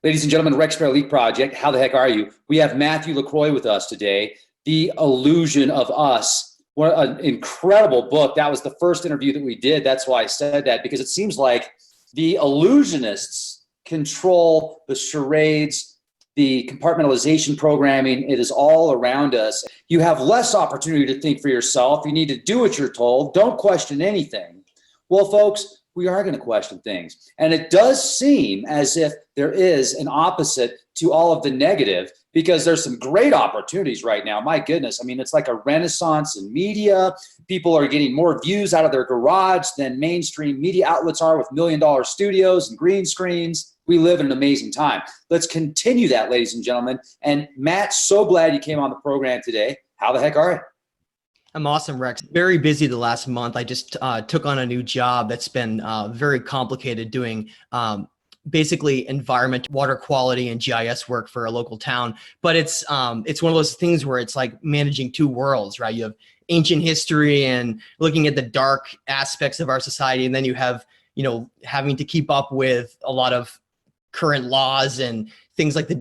Ladies and gentlemen, Rex Fair Elite Project, how the heck are you? We have Matthew LaCroix with us today, The Illusion of Us. What an incredible book. That was the first interview that we did. That's why I said that, because it seems like the illusionists control the charades, the compartmentalization programming. It is all around us. You have less opportunity to think for yourself. You need to do what you're told. Don't question anything. Well, folks, we are going to question things. And it does seem as if there is an opposite to all of the negative, because there's some great opportunities right now. My goodness. I mean, it's like a renaissance in media. People are getting more views out of their garage than mainstream media outlets are with million-dollar studios and green screens. We live in an amazing time. Let's continue that, ladies and gentlemen. And Matt, so glad you came on the program today. How the heck are you? I'm awesome, Rex. Very busy the last month. I just took on a new job that's been very complicated, doing basically environment, water quality, and GIS work for a local town. But it's one of those things where it's like managing two worlds, right? You have ancient history and looking at the dark aspects of our society, and then you have, having to keep up with a lot of current laws and things like the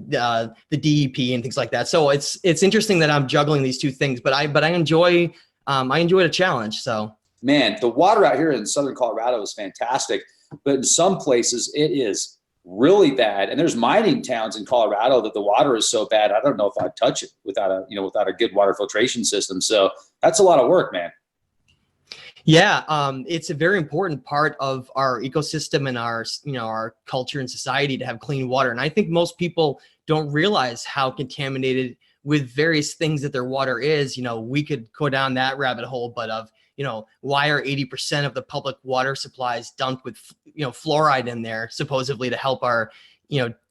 DEP and things like that. So it's interesting that I'm juggling these two things, but I enjoy a challenge. So man, the water out here in southern Colorado is fantastic, but in some places it is really bad. And there's mining towns in Colorado that the water is so bad, I don't know if I'd touch it without a good water filtration system. So that's a lot of work, man. Yeah, it's a very important part of our ecosystem and our culture and society to have clean water. And I think most people don't realize how contaminated with various things that their water is. We could go down that rabbit hole, but why are 80% of the public water supplies dumped with, fluoride in there, supposedly to help our,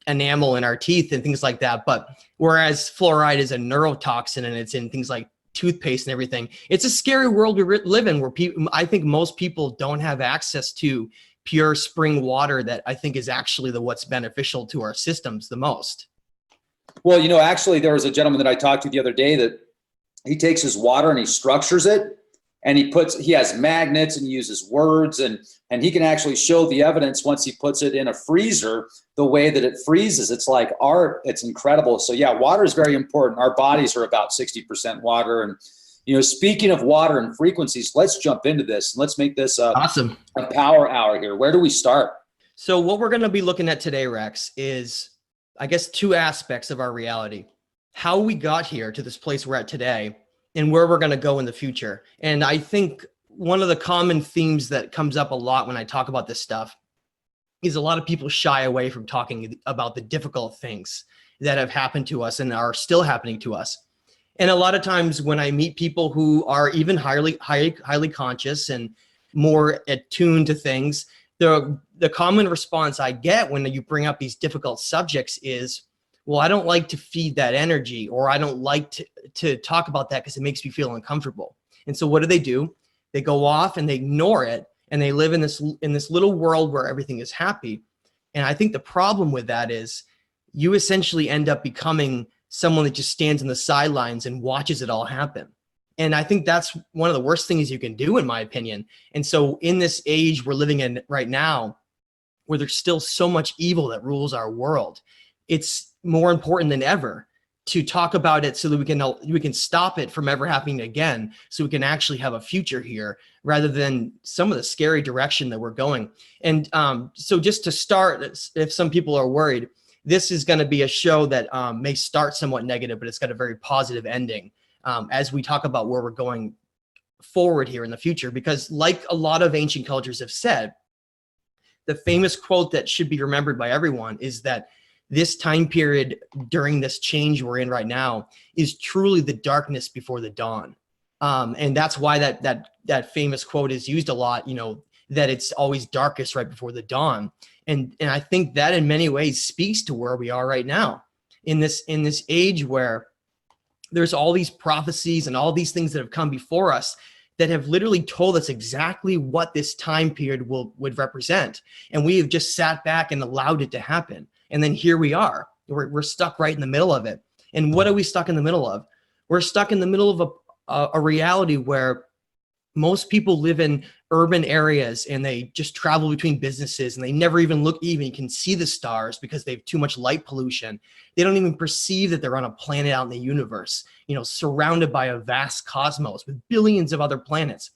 enamel in our teeth and things like that. But whereas fluoride is a neurotoxin and it's in things like toothpaste and everything. It's a scary world we live in, where I think most people don't have access to pure spring water that I think is actually what's beneficial to our systems the most. Well, actually there was a gentleman that I talked to the other day that he takes his water and he structures it, and he has magnets and uses words, and he can actually show the evidence once he puts it in a freezer, the way that it freezes. It's like art. It's incredible. So yeah, water is very important. Our bodies are about 60% water. And, speaking of water and frequencies, let's jump into this and let's make this awesome. A power hour here. Where do we start? So what we're going to be looking at today, Rex, is I guess two aspects of our reality: how we got here to this place we're at today, and where we're going to go in the future. And I think one of the common themes that comes up a lot when I talk about this stuff is a lot of people shy away from talking about the difficult things that have happened to us and are still happening to us. And a lot of times when I meet people who are even highly conscious and more attuned to things, the common response I get when you bring up these difficult subjects is, well, I don't like to feed that energy, or I don't like to talk about that because it makes me feel uncomfortable. And so what do? They go off and they ignore it, and they live in this little world where everything is happy. And I think the problem with that is you essentially end up becoming someone that just stands on the sidelines and watches it all happen. And I think that's one of the worst things you can do, in my opinion. And so in this age we're living in right now, where there's still so much evil that rules our world, it's more important than ever to talk about it so that we can stop it from ever happening again, so we can actually have a future here, rather than some of the scary direction that we're going. And so just to start, if some people are worried, this is going to be a show that may start somewhat negative, but it's got a very positive ending as we talk about where we're going forward here in the future. Because like a lot of ancient cultures have said, the famous quote that should be remembered by everyone is that this time period during this change we're in right now is truly the darkness before the dawn. And that's why that famous quote is used a lot, that it's always darkest right before the dawn. And I think that in many ways speaks to where we are right now in this age where there's all these prophecies and all these things that have come before us that have literally told us exactly what this time period would represent. And we have just sat back and allowed it to happen. And then here we are, we're stuck right in the middle of it. And what are we stuck in the middle of? We're stuck in the middle of a reality where Most people live in urban areas and they just travel between businesses and they never even can see the stars because they have too much light pollution. They don't even perceive that they're on a planet out in the universe, surrounded by a vast cosmos with billions of other planets.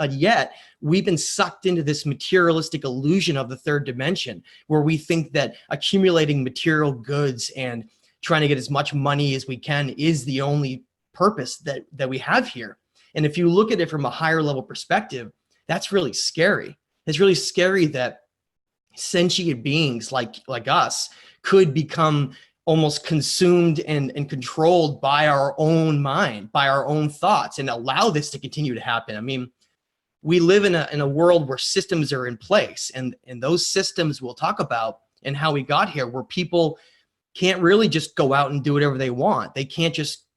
Yet we've been sucked into this materialistic illusion of the third dimension, where we think that accumulating material goods and trying to get as much money as we can is the only purpose that we have here. And if you look at it from a higher level perspective, that's really scary. It's really scary that sentient beings like us could become almost consumed and controlled by our own mind, by our own thoughts, and allow this to continue to happen. I mean, we live in a world where systems are in place, and those systems we'll talk about and how we got here, where people can't really just go out and do whatever they want. They can't just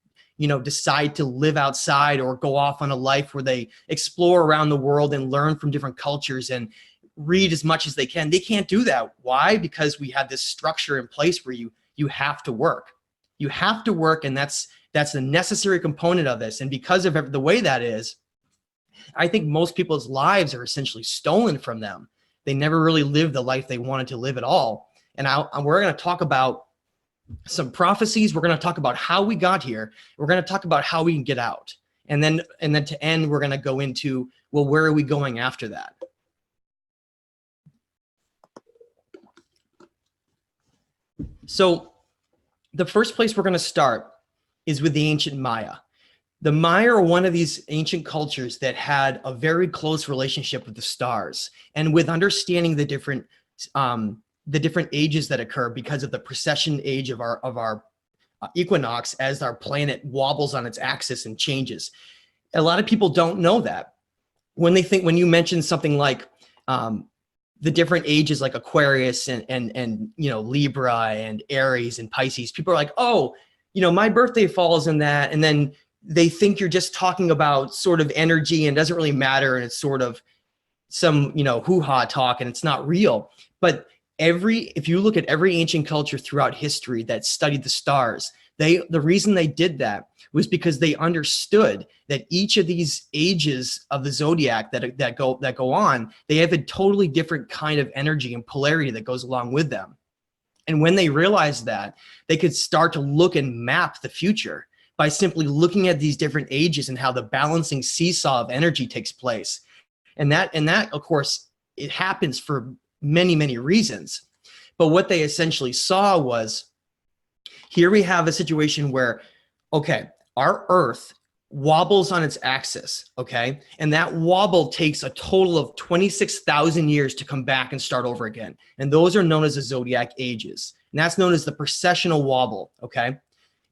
decide to live outside or go off on a life where they explore around the world and learn from different cultures and read as much as they can. They can't do that. Why? Because we have this structure in place where you have to work. You have to work, and that's a necessary component of this. And because of the way that is, I think most people's lives are essentially stolen from them. They never really lived the life they wanted to live at all. And we're going to talk about some prophecies. We're going to talk about how we got here. We're going to talk about how we can get out. And then to end, we're going to go into, well, where are we going after that? So the first place we're going to start is with the ancient Maya. The Maya are one of these ancient cultures that had a very close relationship with the stars and with understanding the different ages that occur because of the precession age of our equinox as our planet wobbles on its axis and changes. A lot of people don't know that. When you mention something like the different ages like Aquarius and Libra and Aries and Pisces, people are like, oh, my birthday falls in that. And then they think you're just talking about sort of energy and doesn't really matter. And it's sort of some, hoo-ha talk, and it's not real. But if you look at every ancient culture throughout history that studied the stars, the reason they did that was because they understood that each of these ages of the zodiac that go on, they have a totally different kind of energy and polarity that goes along with them. And when they realized that, they could start to look and map the future by simply looking at these different ages and how the balancing seesaw of energy takes place. And that, of course, it happens for many, many reasons. But what they essentially saw was, here we have a situation where, okay, our Earth wobbles on its axis, okay? And that wobble takes a total of 26,000 years to come back and start over again. And those are known as the zodiac ages. And that's known as the precessional wobble, okay?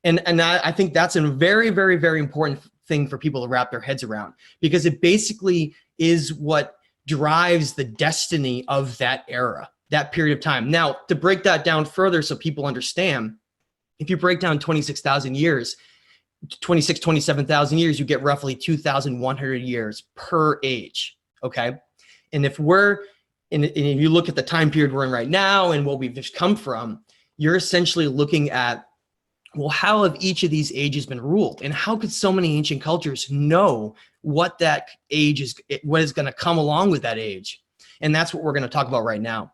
And I think that's a very, very, very important thing for people to wrap their heads around, because it basically is what drives the destiny of that era, that period of time. Now, to break that down further so people understand, if you break down 26,000 years, 27,000 years, you get roughly 2,100 years per age, okay? And if you look at the time period we're in right now and what we've just come from, you're essentially looking at, well, how have each of these ages been ruled? And how could so many ancient cultures know what that age is, what is going to come along with that age? And that's what we're going to talk about right now.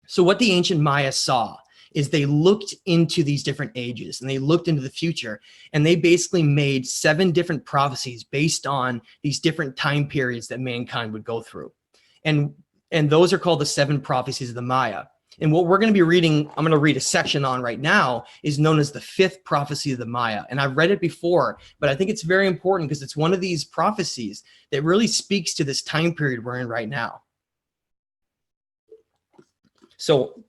So what the ancient Maya saw is they looked into these different ages and they looked into the future, and they basically made 7 different prophecies based on these different time periods that mankind would go through. And those are called the 7 prophecies of the Maya. And what we're going to be reading, I'm going to read a section on right now, is known as the 5th prophecy of the Maya. And I've read it before, but I think it's very important because it's one of these prophecies that really speaks to this time period we're in right now. So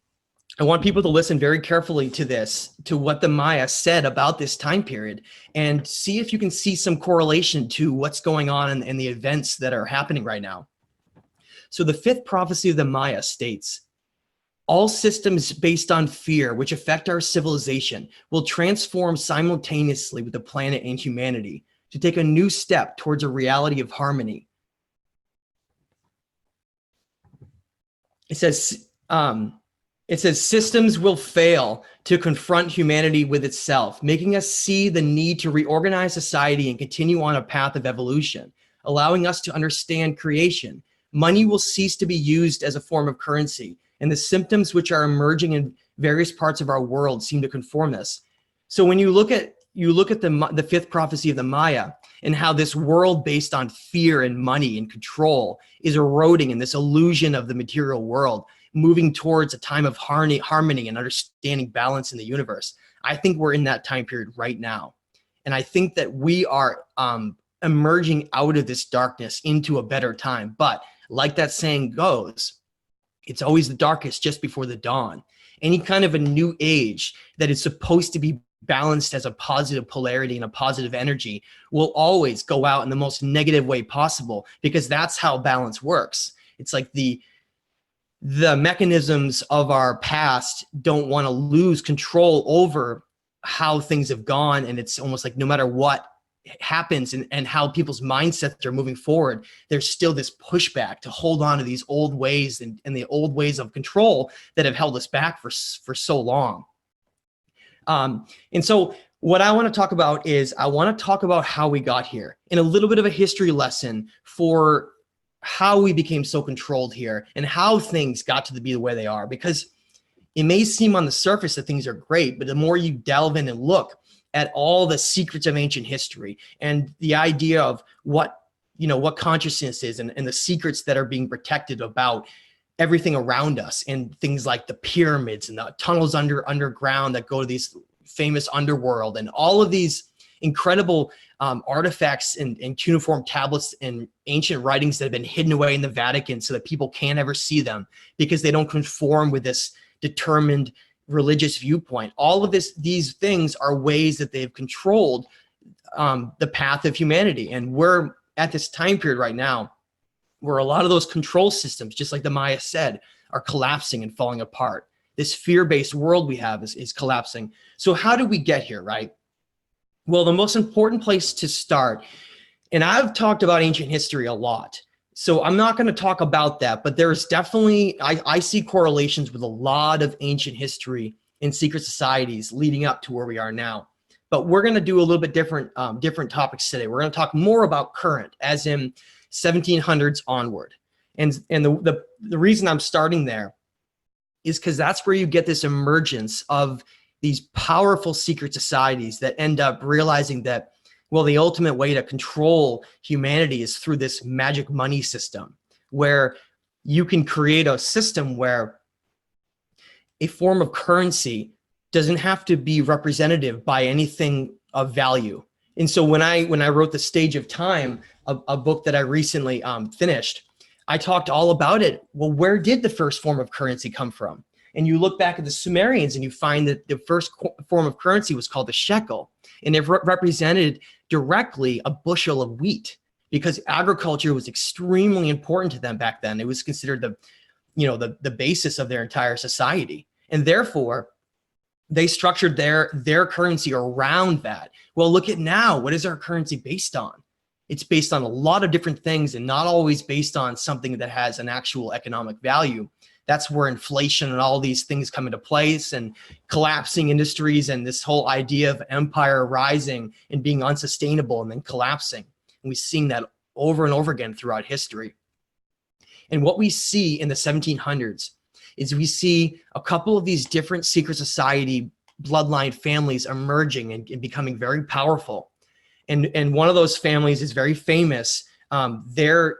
I want people to listen very carefully to this, to what the Maya said about this time period, and see if you can see some correlation to what's going on in the events that are happening right now. So the 5th prophecy of the Maya states, all systems based on fear which affect our civilization will transform simultaneously with the planet and humanity to take a new step towards a reality of harmony. It says systems will fail to confront humanity with itself, making us see the need to reorganize society and continue on a path of evolution, allowing us to understand creation. Money will cease to be used as a form of currency, and the symptoms which are emerging in various parts of our world seem to conform this. So when you look at the fifth prophecy of the Maya and how this world based on fear and money and control is eroding in this illusion of the material world, moving towards a time of harmony and understanding balance in the universe. I think we're in that time period right now. And I think that we are emerging out of this darkness into a better time. But like that saying goes, it's always the darkest just before the dawn. Any kind of a new age that is supposed to be balanced as a positive polarity and a positive energy will always go out in the most negative way possible, because that's how balance works. It's like the mechanisms of our past don't want to lose control over how things have gone. And it's almost like no matter what happens and how people's mindsets are moving forward, there's still this pushback to hold on to these old ways and the old ways of control that have held us back for so long. And so what I want to talk about is I want to talk about how we got here and a little bit of a history lesson for how we became so controlled here and how things got to be the way they are, because it may seem on the surface that things are great, but the more you delve in and look at all the secrets of ancient history and the idea of what consciousness is and the secrets that are being protected about everything around us, and things like the pyramids and the tunnels underground that go to these famous underworld, and all of these incredible artifacts and cuneiform tablets and ancient writings that have been hidden away in the Vatican so that people can't ever see them because they don't conform with this determined religious viewpoint. All of these things are ways that they've controlled the path of humanity. And we're at this time period right now where a lot of those control systems, just like the Maya said, are collapsing and falling apart. This fear-based world we have is collapsing. So how did we get here, right? Well, the most important place to start, and I've talked about ancient history a lot, so I'm not going to talk about that, but there's definitely, I see correlations with a lot of ancient history and secret societies leading up to where we are now. But we're going to do a little bit different topics today. We're going to talk more about current, as in 1700s onward. And the reason I'm starting there is because that's where you get this emergence of these powerful secret societies that end up realizing that, well, the ultimate way to control humanity is through this magic money system, where you can create a system where a form of currency doesn't have to be representative by anything of value. And so when I wrote The Stage of Time, a book that I recently finished, I talked all about it. Well, where did the first form of currency come from? And you look back at the Sumerians and you find that the first form of currency was called the shekel. And it represented directly a bushel of wheat, because agriculture was extremely important to them back then. It was considered the basis of their entire society. And therefore, they structured their currency around that. Well, look at now. What is our currency based on? It's based on a lot of different things and not always based on something that has an actual economic value. That's where inflation and all these things come into place, and collapsing industries and this whole idea of empire rising and being unsustainable and then collapsing. And we've seen that over and over again throughout history. And what we see in the 1700s is we see a couple of these different secret society bloodline families emerging and becoming very powerful. And one of those families is very famous. Their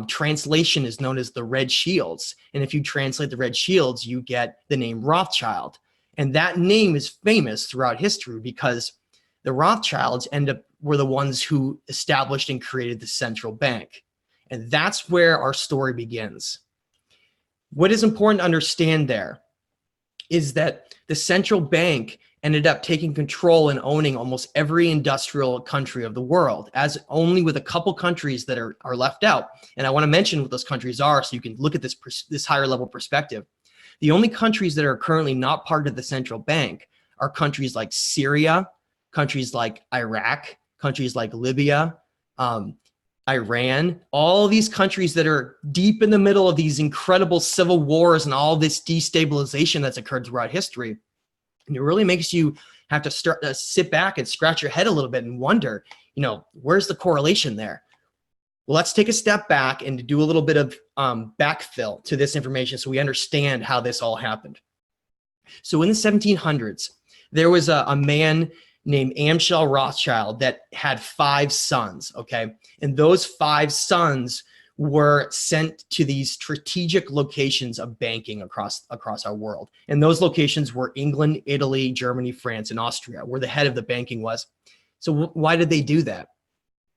translation is known as the Red Shields. And if you translate the Red Shields, you get the name Rothschild. And that name is famous throughout history because the Rothschilds were the ones who established and created the central bank. And that's where our story begins. What is important to understand there is that the central bank ended up taking control and owning almost every industrial country of the world, as only with a couple countries that are left out. And I want to mention what those countries are so you can look at this higher level perspective. The only countries that are currently not part of the central bank are countries like Syria, countries like Iraq, countries like Libya, Iran, all these countries that are deep in the middle of these incredible civil wars and all this destabilization that's occurred throughout history. And it really makes you have to sit back and scratch your head a little bit and wonder, where's the correlation there? Well, let's take a step back and do a little bit of backfill to this information so we understand how this all happened. So in the 1700s, there was a man named Amschel Rothschild that had 5 sons, okay? And those 5 sons were sent to these strategic locations of banking across our world. And those locations were England, Italy, Germany, France, and Austria, where the head of the banking was. So why did they do that?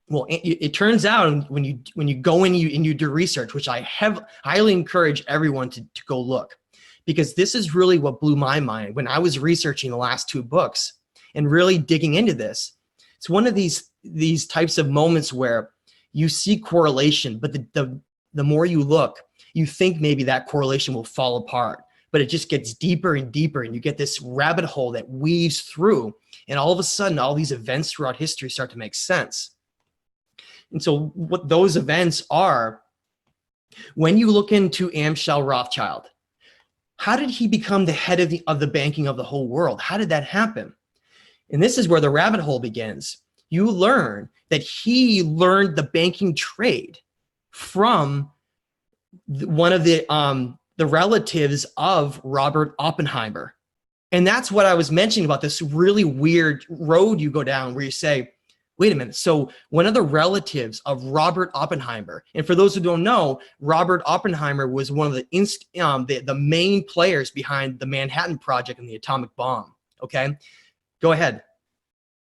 Well, it turns out when you go in and you do research, which I highly encourage everyone to go look, because this is really what blew my mind when I was researching the last 2 books and really digging into this. It's one of these types of moments where you see correlation, but the more you look, you think maybe that correlation will fall apart, but it just gets deeper and deeper, and you get this rabbit hole that weaves through, and all of a sudden, all these events throughout history start to make sense. And so what those events are, when you look into Amschel Rothschild, how did he become the head of the banking of the whole world? How did that happen? And this is where the rabbit hole begins. You learn that he learned the banking trade from one of the relatives of Robert Oppenheimer. And that's what I was mentioning about this really weird road you go down where you say, wait a minute. So one of the relatives of Robert Oppenheimer, and for those who don't know, Robert Oppenheimer was one of the main players behind the Manhattan Project and the atomic bomb. Okay, go ahead.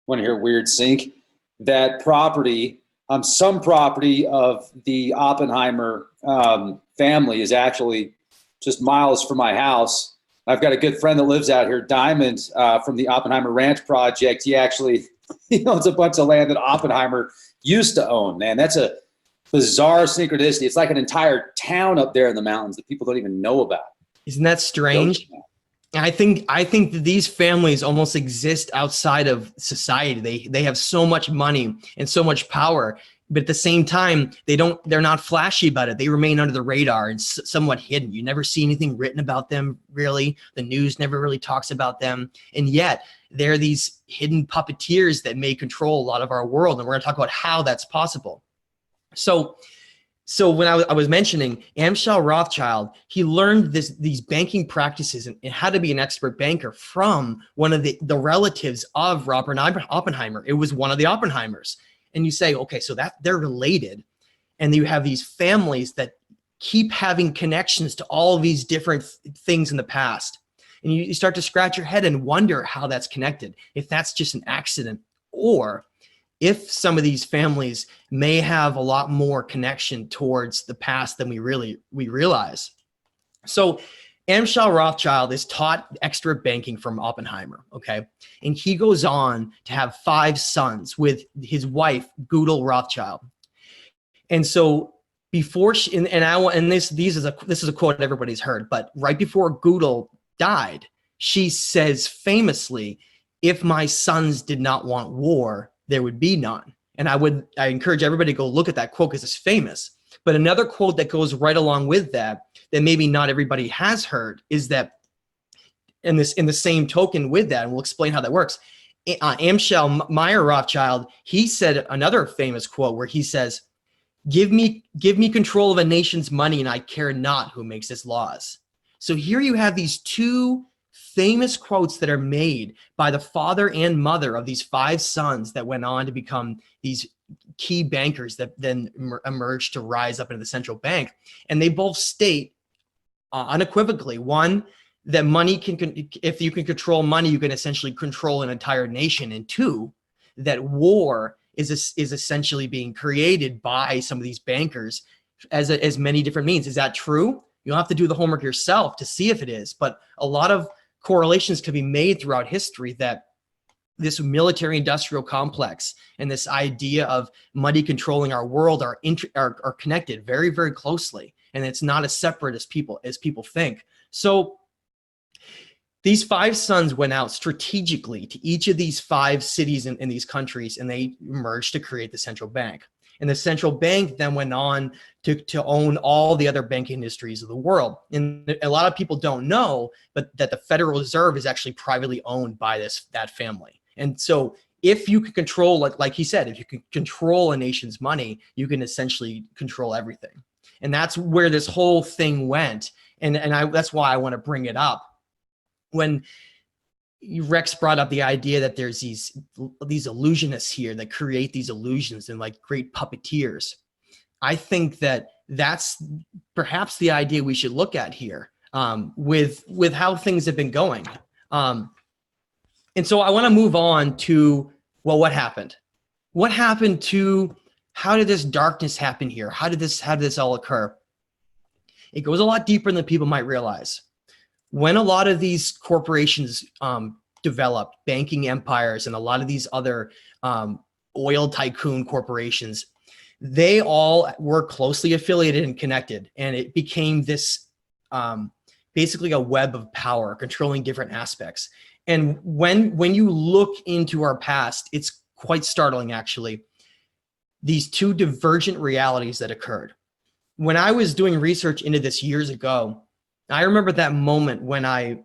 Want to hear a weird sync? That property, some property of the Oppenheimer family is actually just miles from my house. I've got a good friend that lives out here, Diamond, from the Oppenheimer Ranch Project. He owns a bunch of land that Oppenheimer used to own. Man, that's a bizarre synchronicity. It's like an entire town up there in the mountains that people don't even know about. Isn't that strange? I think that these families almost exist outside of society. They have so much money and so much power, but at the same time, they're not flashy about it. They remain under the radar and somewhat hidden. You never see anything written about them, really. The news never really talks about them. And yet they're these hidden puppeteers that may control a lot of our world. And we're gonna talk about how that's possible. So when I was mentioning Amschel Rothschild, he learned these banking practices and how to be an expert banker from one of the relatives of Robert Oppenheimer. It was one of the Oppenheimers. And you say, okay, so that they're related. And you have these families that keep having connections to all of these different things in the past. And you start to scratch your head and wonder how that's connected, if that's just an accident, or if some of these families may have a lot more connection towards the past than we realize. So Amschel Rothschild is taught extra banking from Oppenheimer, okay? And he goes on to have 5 sons with his wife, Gödel Rothschild. And so before this is a quote everybody's heard, but right before Gödel died, she says famously, "If my sons did not want war, there would be none." And I encourage everybody to go look at that quote because it's famous. But another quote that goes right along with that maybe not everybody has heard is that in the same token with that, and we'll explain how that works. Amschel Meyer Rothschild, he said another famous quote where he says, give me control of a nation's money and I care not who makes its laws." So here you have these 2 famous quotes that are made by the father and mother of these 5 sons that went on to become these key bankers that then emerged to rise up into the central bank. And they both state unequivocally, one, that money if you can control money, you can essentially control an entire nation. And 2, that war is essentially being created by some of these bankers as many different means. Is that true? You'll have to do the homework yourself to see if it is. But a lot of correlations can be made throughout history that this military industrial complex and this idea of money controlling our world are connected very, very closely. And it's not as separate as people think. So these 5 sons went out strategically to each of these 5 cities in these countries, and they merged to create the central bank. And the central bank then went on to own all the other banking industries of the world. And a lot of people don't know, but that the Federal Reserve is actually privately owned by that family. And so if you can control, like he said, if you can control a nation's money, you can essentially control everything. And that's where this whole thing went. And that's why I want to bring it up. When Rex brought up the idea that there's these illusionists here that create these illusions and like great puppeteers, I think that that's perhaps the idea we should look at here, with how things have been going. And so I want to move on to, well, what happened? What happened to, how did this darkness happen here? How did this all occur? It goes a lot deeper than people might realize. When a lot of these corporations developed, banking empires and a lot of these other oil tycoon corporations, they all were closely affiliated and connected. And it became this basically a web of power controlling different aspects. And when you look into our past, it's quite startling, actually, these two divergent realities that occurred. When I was doing research into this years ago, I remember that moment when I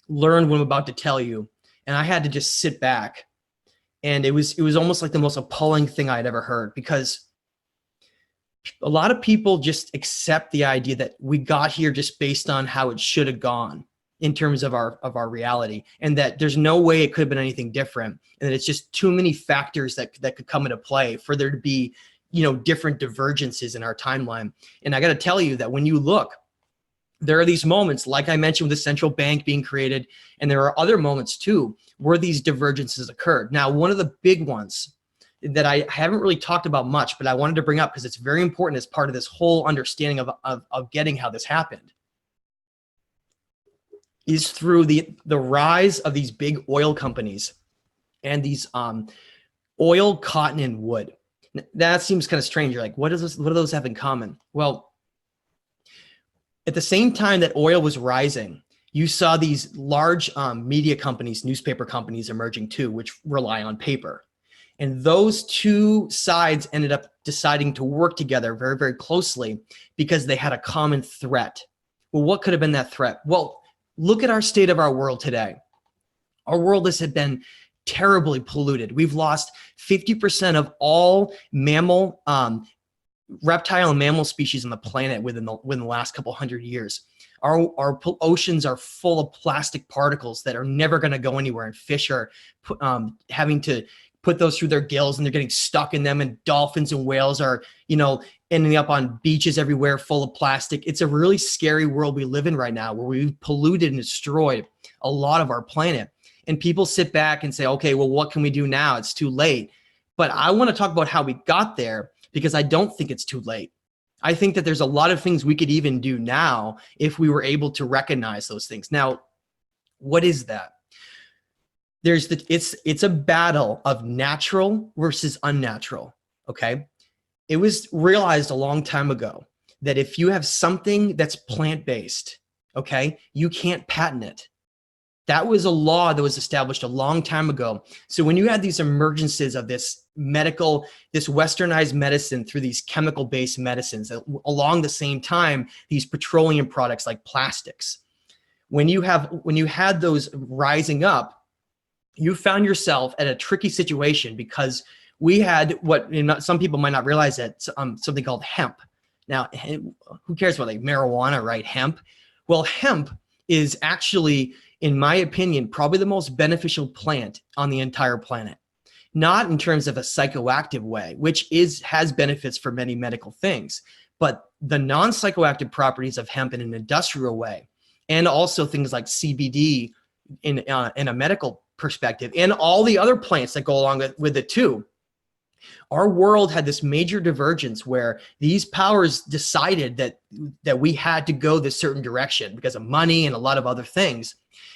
learned what I'm about to tell you, and I had to just sit back. And it was almost like the most appalling thing I'd ever heard, because a lot of people just accept the idea that we got here just based on how it should have gone in terms of our reality, and that there's no way it could have been anything different, and that it's just too many factors that could come into play for there to be, different divergences in our timeline. And I got to tell you that when you look, there are these moments, like I mentioned, with the central bank being created, and there are other moments too where these divergences occurred. Now, one of the big ones that I haven't really talked about much, but I wanted to bring up because it's very important as part of this whole understanding of getting how this happened, is through the rise of these big oil companies and these oil, cotton, and wood. That seems kind of strange. You're like, what do those have in common? Well, at the same time that oil was rising, you saw these large media companies, newspaper companies emerging too, which rely on paper. And those two sides ended up deciding to work together very, very closely because they had a common threat. Well, what could have been that threat? Well, look at our state of our world today. Our world has been terribly polluted. We've lost 50% of all mammal, reptile and mammal species on the planet within the last couple hundred years. Our oceans are full of plastic particles that are never going to go anywhere, and fish are having to put those through their gills, and they're getting stuck in them, and dolphins and whales are, ending up on beaches everywhere full of plastic. It's a really scary world we live in right now, where we've polluted and destroyed a lot of our planet. And people sit back and say, okay, well, what can we do now? It's too late. But I want to talk about how we got there, because I don't think it's too late. I think that there's a lot of things we could even do now if we were able to recognize those things. Now, what is that? It's a battle of natural versus unnatural, okay? It was realized a long time ago that if you have something that's plant-based, okay, you can't patent it. That was a law that was established a long time ago. So when you had these emergences of this westernized medicine through these chemical-based medicines, along the same time, these petroleum products like plastics, when you had those rising up, you found yourself at a tricky situation, because we had some people might not realize that, something called hemp. Now, who cares about like marijuana, right? Hemp. Well, hemp is actually, in my opinion, probably the most beneficial plant on the entire planet. Not in terms of a psychoactive way, which has benefits for many medical things, but the non-psychoactive properties of hemp in an industrial way, and also things like CBD in a medical perspective, and all the other plants that go along with it too. Our world had this major divergence where these powers decided that we had to go this certain direction because of money and a lot of other things.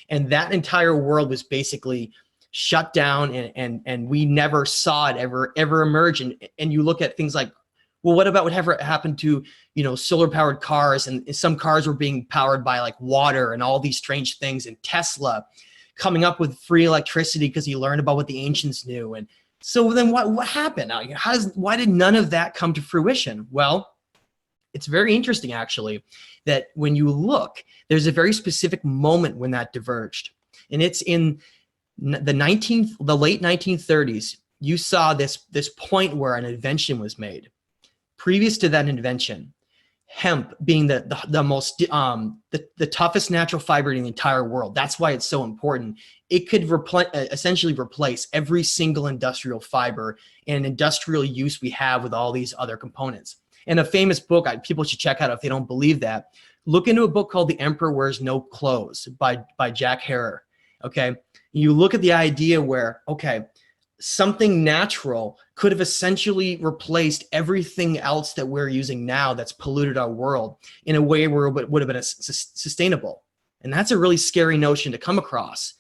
And that entire world was basically shut down, and we never saw it ever emerge. And you look at things like, well, what about whatever happened to, solar powered cars, and some cars were being powered by like water and all these strange things, and Tesla coming up with free electricity because he learned about what the ancients knew. And so then what happened? Why did none of that come to fruition? Well, it's very interesting, actually, that when you look, there's a very specific moment when that diverged. And it's in the late 1930s, you saw this point where an invention was made. Previous to that invention, hemp being the most the toughest natural fiber in the entire world. That's why it's so important. It could essentially replace every single industrial fiber and industrial use we have with all these other components. And a famous book people should check out if they don't believe that. Look into a book called The Emperor Wears No Clothes by Jack Herer. Okay, you look at the idea where, okay, something natural could have essentially replaced everything else that we're using now that's polluted our world in a way where it would have been sustainable. And that's a really scary notion to come across.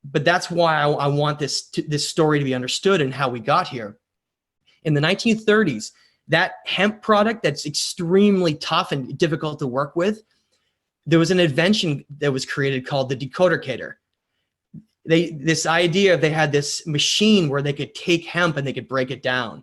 But that's why I want this story to be understood and how we got here. In the 1930s, that hemp product that's extremely tough and difficult to work with, there was an invention that was created called the decorticator. This idea, they had this machine where they could take hemp and they could break it down.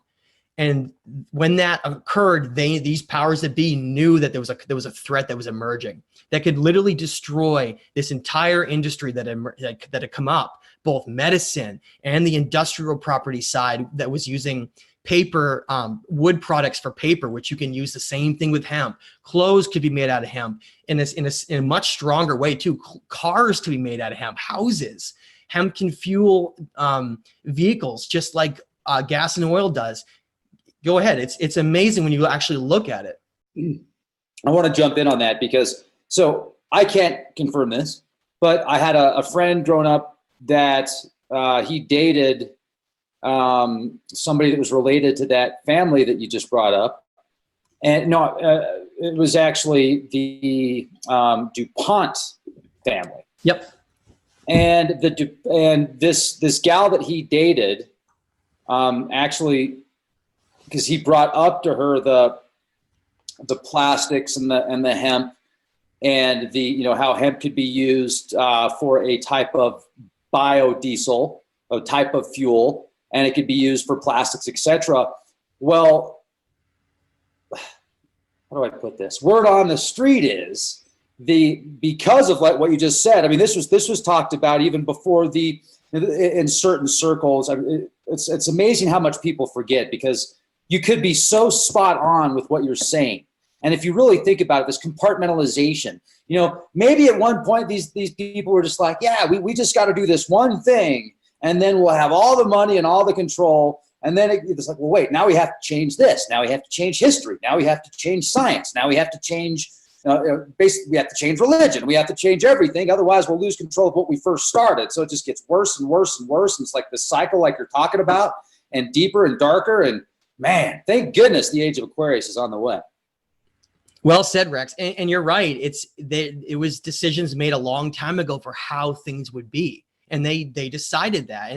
And when that occurred, these powers that be knew that there was a threat that was emerging that could literally destroy this entire industry that had come up, both medicine and the industrial property side that was using paper, wood products for paper, which you can use the same thing with hemp. Clothes could be made out of hemp in a much stronger way too. Cars could be made out of hemp, houses. Hemp can fuel vehicles just like gas and oil does. Go ahead. It's amazing when you actually look at it. I want to jump in on that because, so I can't confirm this, but I had a friend growing up that he dated somebody that was related to that family that you just brought up. And no, it was actually the DuPont family. Yep. And this gal that he dated, actually, because he brought up to her the plastics and the hemp, and how hemp could be used for a type of biodiesel, a type of fuel, and it could be used for plastics, etc. Well, how do I put this? Word on the street is because of what you just said. I mean, this was talked about even before in certain circles. I mean, it's amazing how much people forget, because you could be so spot on with what you're saying. And if you really think about it, this compartmentalization, maybe at one point these people were just like, yeah, we just got to do this one thing, and then we'll have all the money and all the control. And then it's like, well, wait, now we have to change this. Now we have to change history. Now we have to change science. Now we have to change, basically we have to change religion. We have to change everything. Otherwise we'll lose control of what we first started. So it just gets worse and worse and worse. And it's like this cycle like you're talking about, and deeper and darker. And man, thank goodness the age of Aquarius is on the way. Well said, Rex. And you're right. It was decisions made a long time ago for how things would be. And they decided that.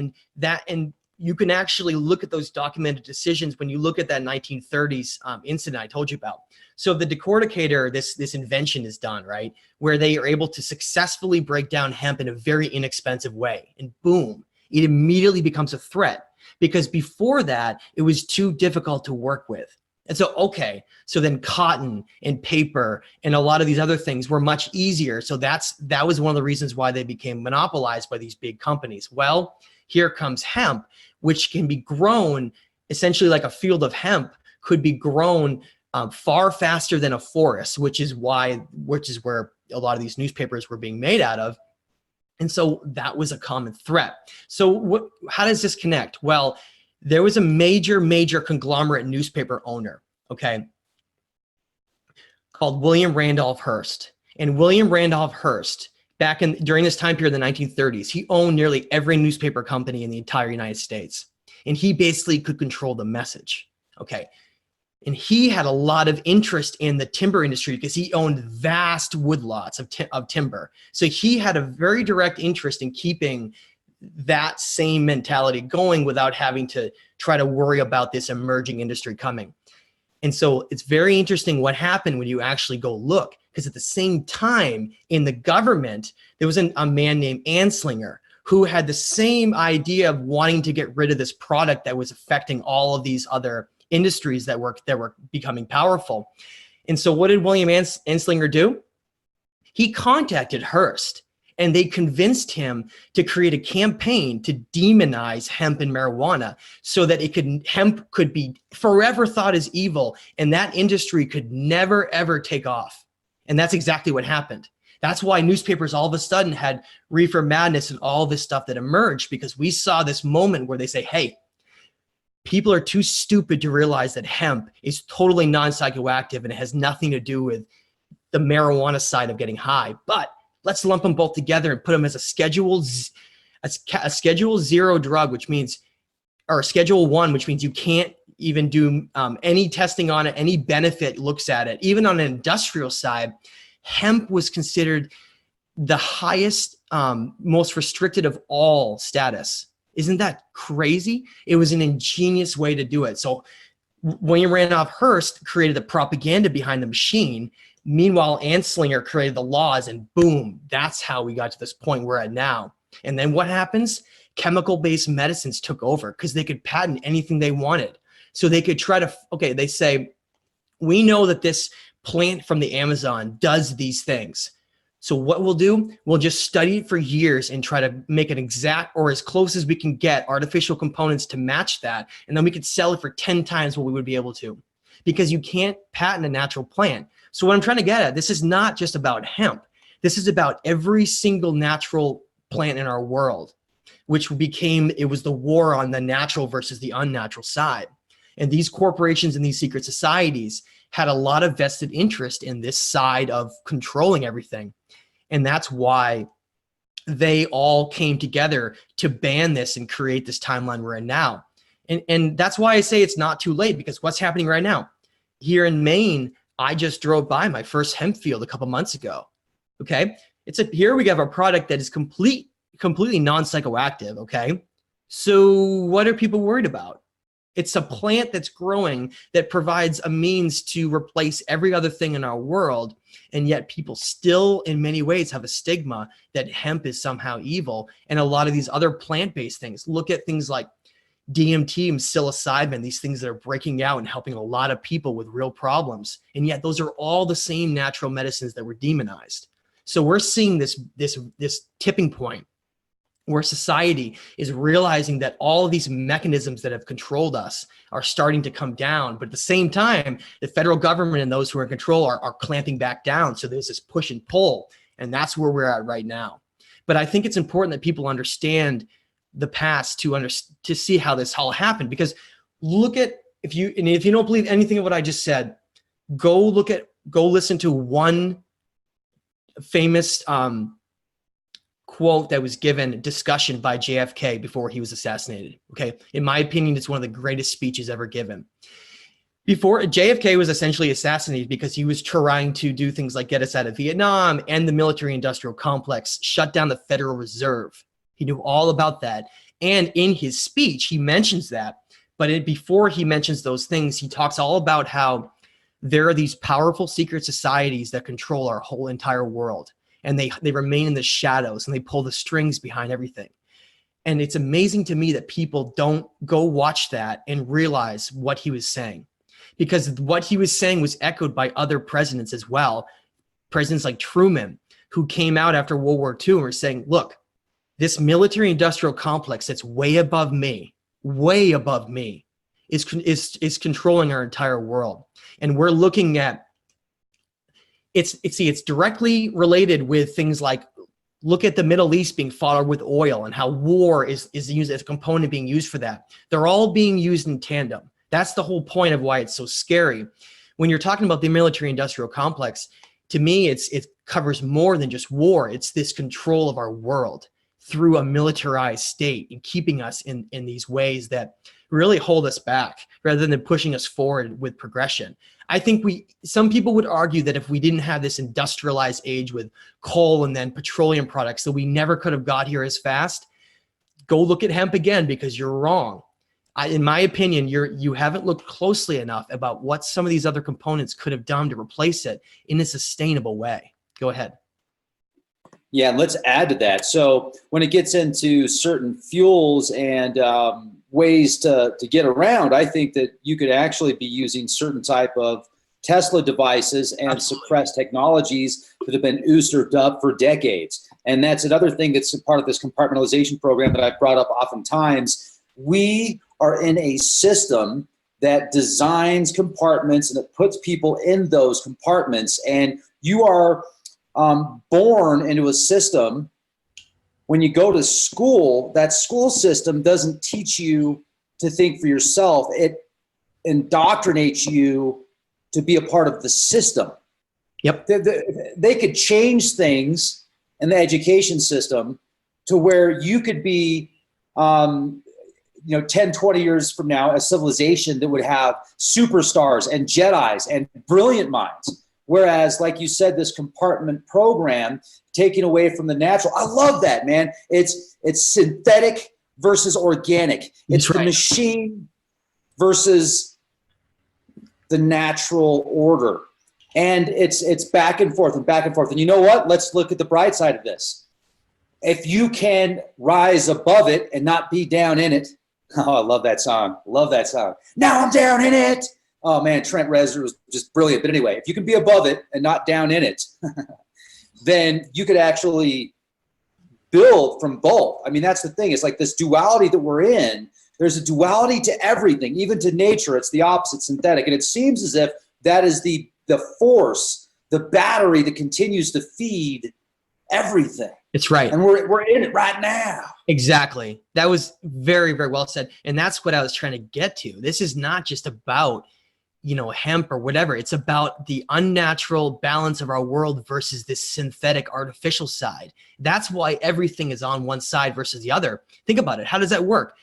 And you can actually look at those documented decisions when you look at that 1930s incident I told you about. So the decorticator, this invention is done, right? Where they are able to successfully break down hemp in a very inexpensive way. And boom, it immediately becomes a threat, because before that, it was too difficult to work with. And so, okay, so then cotton and paper and a lot of these other things were much easier. So that was one of the reasons why they became monopolized by these big companies. Well, here comes hemp, which can be grown essentially like a field of hemp could be grown far faster than a forest, which is where a lot of these newspapers were being made out of. And so that was a common threat. So how does this connect? Well, there was a major conglomerate newspaper owner, okay, called William Randolph Hearst. And William Randolph Hearst, during this time period in the 1930s, he owned nearly every newspaper company in the entire United States. And he basically could control the message, okay? And he had a lot of interest in the timber industry because he owned vast woodlots of timber. So he had a very direct interest in keeping that same mentality going without having to try to worry about this emerging industry coming. And so it's very interesting what happened when you actually go look, because at the same time in the government, there was a man named Anslinger who had the same idea of wanting to get rid of this product that was affecting all of these other industries that were becoming powerful. And so what did William Anslinger do? He contacted Hearst And they convinced him to create a campaign to demonize hemp and marijuana so that hemp could be forever thought as evil, and that industry could never, ever take off. And that's exactly what happened. That's why newspapers all of a sudden had reefer madness and all this stuff that emerged, because we saw this moment where they say, hey, people are too stupid to realize that hemp is totally non-psychoactive and it has nothing to do with the marijuana side of getting high. But let's lump them both together and put them as a Schedule 0 drug, which means, or Schedule 1, which means you can't even do any testing on it, any benefit looks at it. Even on an industrial side, hemp was considered the highest, most restricted of all status. Isn't that crazy? It was an ingenious way to do it. So William Randolph Hearst created the propaganda behind the machine. Meanwhile, Anslinger created the laws, and boom, that's how we got to this point we're at now. And then what happens? Chemical-based medicines took over because they could patent anything they wanted. So they could try to, okay, they say, we know that this plant from the Amazon does these things. So what we'll do, we'll just study it for years and try to make an exact, or as close as we can get, artificial components to match that. And then we could sell it for 10 times what we would be able to, because you can't patent a natural plant. So what I'm trying to get at, this is not just about hemp. This is about every single natural plant in our world, which became, it was the war on the natural versus the unnatural side. And these corporations and these secret societies had a lot of vested interest in this side of controlling everything. And that's why they all came together to ban this and create this timeline we're in now. And that's why I say it's not too late, because what's happening right now? Here in Maine, I just drove by my first hemp field a couple months ago. Okay. Here we have a product that is completely non-psychoactive. Okay. So what are people worried about? It's a plant that's growing that provides a means to replace every other thing in our world. And yet people still, in many ways, have a stigma that hemp is somehow evil. And a lot of these other plant-based things, look at things like DMT and psilocybin, these things that are breaking out and helping a lot of people with real problems. And yet those are all the same natural medicines that were demonized. So we're seeing this tipping point where society is realizing that all of these mechanisms that have controlled us are starting to come down. But at the same time, the federal government and those who are in control are clamping back down. So there's this push and pull, and that's where we're at right now. But I think it's important that people understand the past to see how this all happened. Because look at, if you don't believe anything of what I just said, go listen to one famous quote that was given, discussion by JFK before he was assassinated. Okay. In my opinion, it's one of the greatest speeches ever given. Before, JFK was essentially assassinated because he was trying to do things like get us out of Vietnam and the military industrial complex, shut down the Federal Reserve. He knew all about that. And in his speech, he mentions that. But before he mentions those things, he talks all about how there are these powerful secret societies that control our whole entire world. And they remain in the shadows and they pull the strings behind everything. And it's amazing to me that people don't go watch that and realize what he was saying, because what he was saying was echoed by other presidents as well. Presidents like Truman, who came out after World War II and were saying, look, this military industrial complex that's way above me, is controlling our entire world. And we're looking at, it's directly related with things like, look at the Middle East being fought with oil and how war is used as a component being used for that. They're all being used in tandem. That's the whole point of why it's so scary. When you're talking about the military industrial complex, to me, it covers more than just war. It's this control of our world through a militarized state and keeping us in these ways that really hold us back rather than pushing us forward with progression. I think some people would argue that if we didn't have this industrialized age with coal and then petroleum products, that we never could have got here as fast. Go look at hemp again, because you're wrong. In my opinion, you haven't looked closely enough about what some of these other components could have done to replace it in a sustainable way. Go ahead. Yeah, and let's add to that. So when it gets into certain fuels and ways to get around, I think that you could actually be using certain type of Tesla devices and suppressed technologies that have been used or dubbed for decades. And that's another thing that's a part of this compartmentalization program that I've brought up oftentimes. We are in a system that designs compartments and it puts people in those compartments. And you are born into a system. When you go to school, that school system doesn't teach you to think for yourself. It indoctrinates you to be a part of the system. Yep. They could change things in the education system to where you could be, 10, 20 years from now, a civilization that would have superstars and Jedis and brilliant minds. Whereas, like you said, this compartment program, taking away from the natural. I love that, man. It's synthetic versus organic. It's the machine versus the natural order. And it's back and forth and back and forth. And you know what? Let's look at the bright side of this. If you can rise above it and not be down in it. Oh, I love that song. Love that song. Now I'm down in it. Oh, man, Trent Reznor was just brilliant. But anyway, if you can be above it and not down in it, then you could actually build from both. I mean, that's the thing. It's like this duality that we're in. There's a duality to everything, even to nature. It's the opposite, synthetic. And it seems as if that is the force, the battery that continues to feed everything. It's right. And we're in it right now. Exactly. That was very, very well said. And that's what I was trying to get to. This is not just about, hemp or whatever. It's about the unnatural balance of our world versus this synthetic artificial side. That's why everything is on one side versus the other. Think about it. How does that work?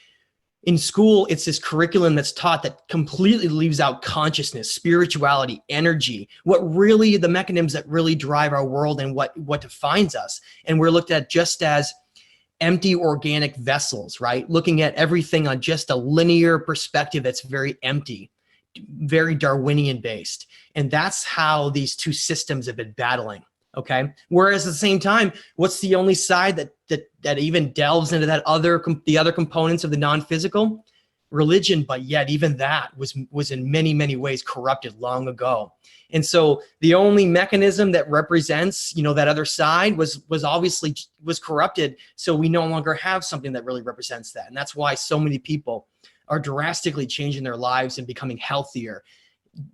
In school, it's this curriculum that's taught that completely leaves out consciousness, spirituality, energy, the mechanisms that really drive our world and what defines us. And we're looked at just as empty organic vessels, right? Looking at everything on just a linear perspective that's very empty, very Darwinian based. And that's how these two systems have been battling. Okay. Whereas at the same time, what's the only side that even delves into the other components of the non-physical? Religion. But yet even that was in many, many ways corrupted long ago. And so the only mechanism that represents, that other side was obviously corrupted. So we no longer have something that really represents that. And that's why so many people are drastically changing their lives and becoming healthier,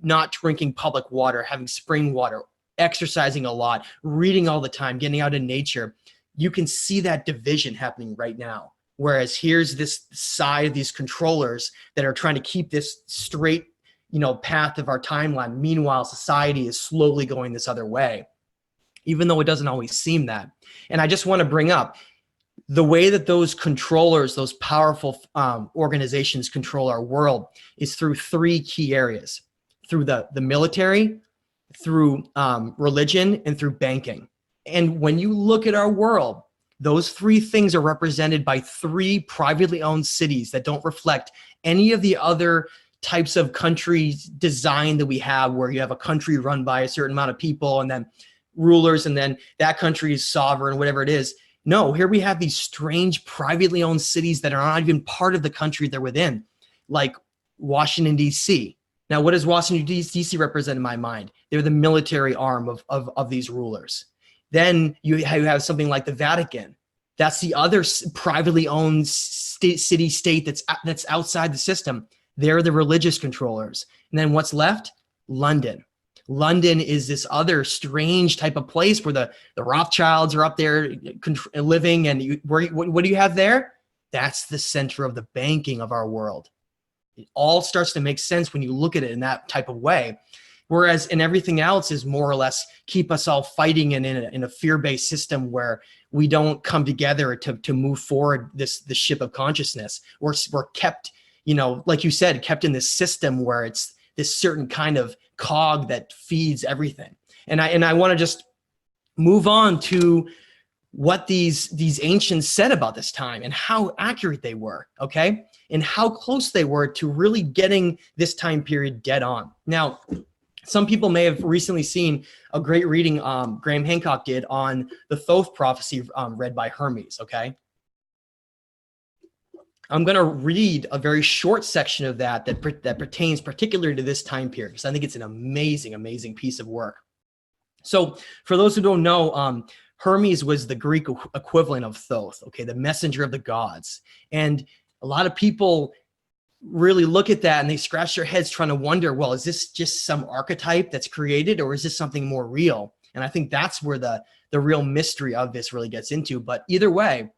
not drinking public water, having spring water, exercising a lot, reading all the time, getting out in nature. You can see that division happening right now. Whereas here's this side of these controllers that are trying to keep this straight, path of our timeline. Meanwhile, society is slowly going this other way, even though it doesn't always seem that. And I just want to bring up the way that those controllers, those powerful organizations control our world is through three key areas: through the military, through religion, and through banking. And when you look at our world, those three things are represented by three privately owned cities that don't reflect any of the other types of country design that we have, where you have a country run by a certain amount of people and then rulers, and then that country is sovereign, whatever it is. No, here we have these strange privately owned cities that are not even part of the country they're within, like Washington, D.C. Now, what does Washington, D.C. represent in my mind? They're the military arm of these rulers. Then you have something like the Vatican. That's the other privately owned city-state that's outside the system. They're the religious controllers. And then what's left? London. London is this other strange type of place where the Rothschilds are up there living. And what do you have there? That's the center of the banking of our world. It all starts to make sense when you look at it in that type of way. Whereas in everything else is more or less keep us all fighting in a fear-based system where we don't come together to move forward the ship of consciousness. We're kept, like you said, kept in this system where it's this certain kind of cog that feeds everything. And I want to just move on to what these ancients said about this time and how accurate they were, okay? And how close they were to really getting this time period dead on. Now, some people may have recently seen a great reading Graham Hancock did on the Thoth prophecy read by Hermes, okay? I'm going to read a very short section of that pertains particularly to this time period, because I think it's an amazing, amazing piece of work. So for those who don't know, Hermes was the Greek equivalent of Thoth, okay, the messenger of the gods. And a lot of people really look at that and they scratch their heads trying to wonder, well, is this just some archetype that's created, or is this something more real? And I think that's where the real mystery of this really gets into. But either way,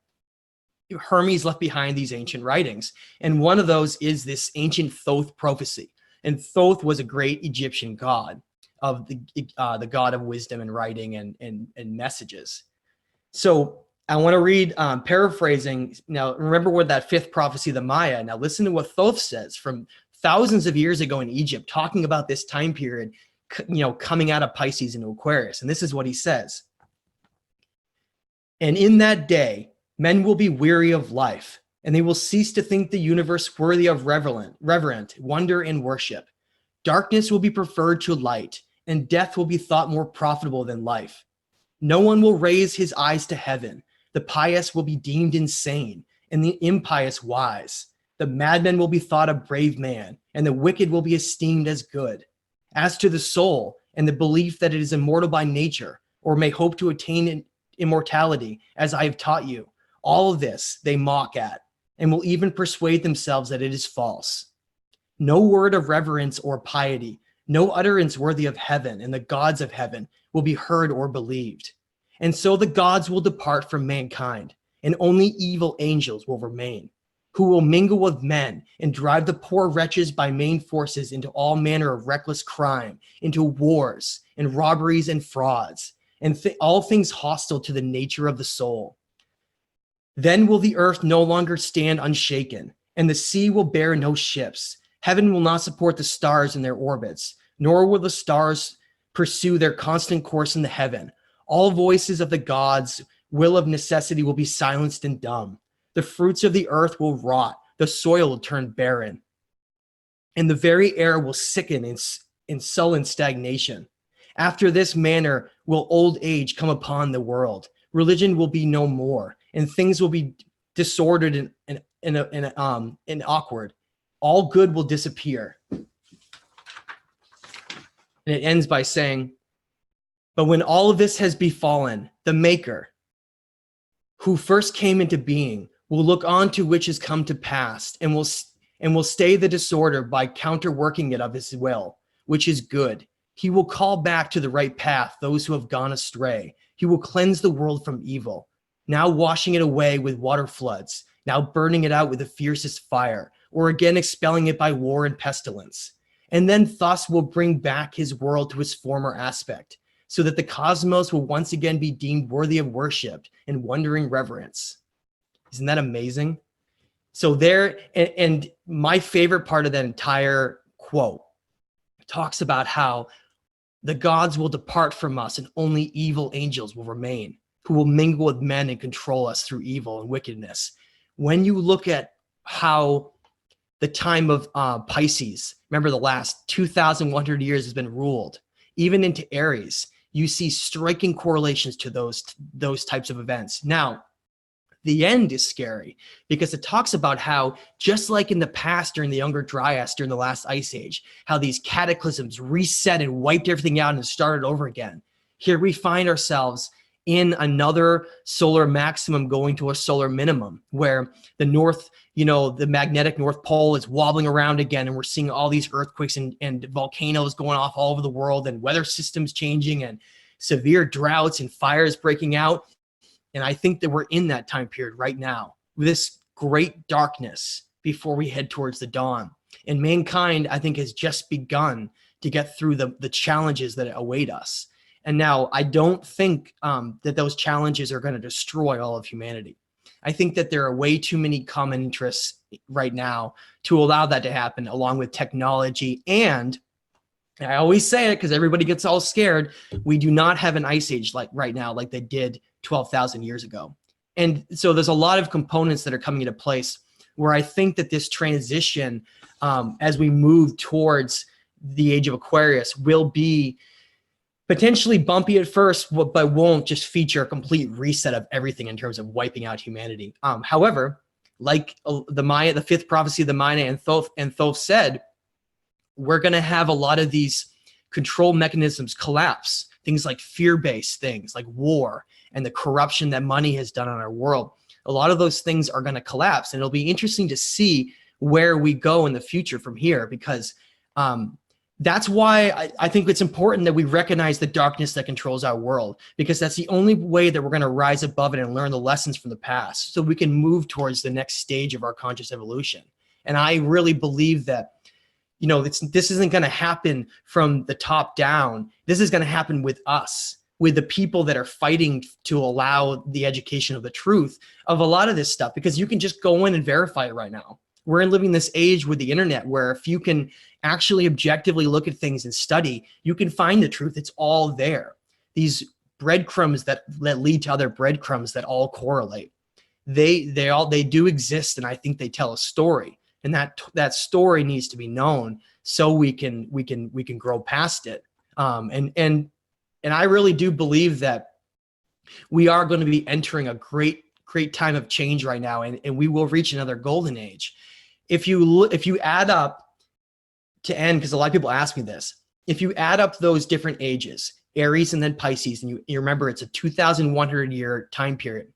Hermes left behind these ancient writings. And one of those is this ancient Thoth prophecy. And Thoth was a great Egyptian god of the god of wisdom and writing and messages. So I want to read, paraphrasing. Now, remember what that fifth prophecy, the Maya. Now listen to what Thoth says from thousands of years ago in Egypt, talking about this time period, coming out of Pisces into Aquarius. And this is what he says. And in that day, men will be weary of life, and they will cease to think the universe worthy of reverent wonder and worship. Darkness will be preferred to light, and death will be thought more profitable than life. No one will raise his eyes to heaven. The pious will be deemed insane, and the impious wise. The madman will be thought a brave man, and the wicked will be esteemed as good. As to the soul and the belief that it is immortal by nature, or may hope to attain immortality, as I have taught you, all of this they mock at, and will even persuade themselves that it is false. No word of reverence or piety, no utterance worthy of heaven and the gods of heaven will be heard or believed. And so the gods will depart from mankind, and only evil angels will remain, who will mingle with men and drive the poor wretches by main forces into all manner of reckless crime, into wars and robberies and frauds, and all things hostile to the nature of the soul. Then will the earth no longer stand unshaken, and the sea will bear no ships. Heaven will not support the stars in their orbits, nor will the stars pursue their constant course in the heaven. All voices of the gods' will of necessity will be silenced and dumb. The fruits of the earth will rot, the soil will turn barren, and the very air will sicken in sullen stagnation. After this manner will old age come upon the world. Religion will be no more, and things will be disordered and awkward. All good will disappear. And it ends by saying, but when all of this has befallen, the Maker, who first came into being, will look on to which has come to pass, and will stay the disorder by counterworking it of his will, which is good. He will call back to the right path those who have gone astray. He will cleanse the world from evil, now washing it away with water floods, now burning it out with the fiercest fire, or again expelling it by war and pestilence. And then thus will bring back his world to its former aspect, so that the cosmos will once again be deemed worthy of worship and wondering reverence. Isn't that amazing? So there, and my favorite part of that entire quote talks about how the gods will depart from us and only evil angels will remain, who will mingle with men and control us through evil and wickedness. When you look at how the time of Pisces, remember the last 2,100 years has been ruled, even into Aries, you see striking correlations to those types of events. Now, the end is scary because it talks about how, just like in the past during the Younger Dryas, during the last ice age, how these cataclysms reset and wiped everything out and started over again. Here we find ourselves in another solar maximum going to a solar minimum, where the north, the magnetic North Pole is wobbling around again, and we're seeing all these earthquakes and volcanoes going off all over the world, and weather systems changing, and severe droughts and fires breaking out. And I think that we're in that time period right now, this great darkness before we head towards the dawn. And mankind, I think, has just begun to get through the challenges that await us. And now I don't think that those challenges are going to destroy all of humanity. I think that there are way too many common interests right now to allow that to happen, along with technology. And I always say it because everybody gets all scared. We do not have an ice age like right now, like they did 12,000 years ago. And so there's a lot of components that are coming into place where I think that this transition, as we move towards the age of Aquarius, will be potentially bumpy at first, but won't just feature a complete reset of everything in terms of wiping out humanity. However, like the fifth prophecy of the Maya and Thoth said, we're going to have a lot of these control mechanisms collapse. Things like fear-based things like war and the corruption that money has done on our world, a lot of those things are going to collapse. And it'll be interesting to see where we go in the future from here, because that's why I think it's important that we recognize the darkness that controls our world, because that's the only way that we're going to rise above it and learn the lessons from the past so we can move towards the next stage of our conscious evolution. And I really believe that, you know, this isn't going to happen from the top down. This is going to happen with us, with the people that are fighting to allow the education of the truth of a lot of this stuff, because you can just go in and verify it right now. We're living this age with the internet where if you can actually objectively look at things and study, you can find the truth. It's all there. These breadcrumbs that lead to other breadcrumbs that all correlate, they do exist, and I think they tell a story, and that story needs to be known so we can grow past it. And I really do believe that we are going to be entering a great time of change right now, and we will reach another golden age. If you add up to end, because a lot of people ask me this, if you add up those different ages, Aries and then Pisces, and you remember it's a 2,100 year time period,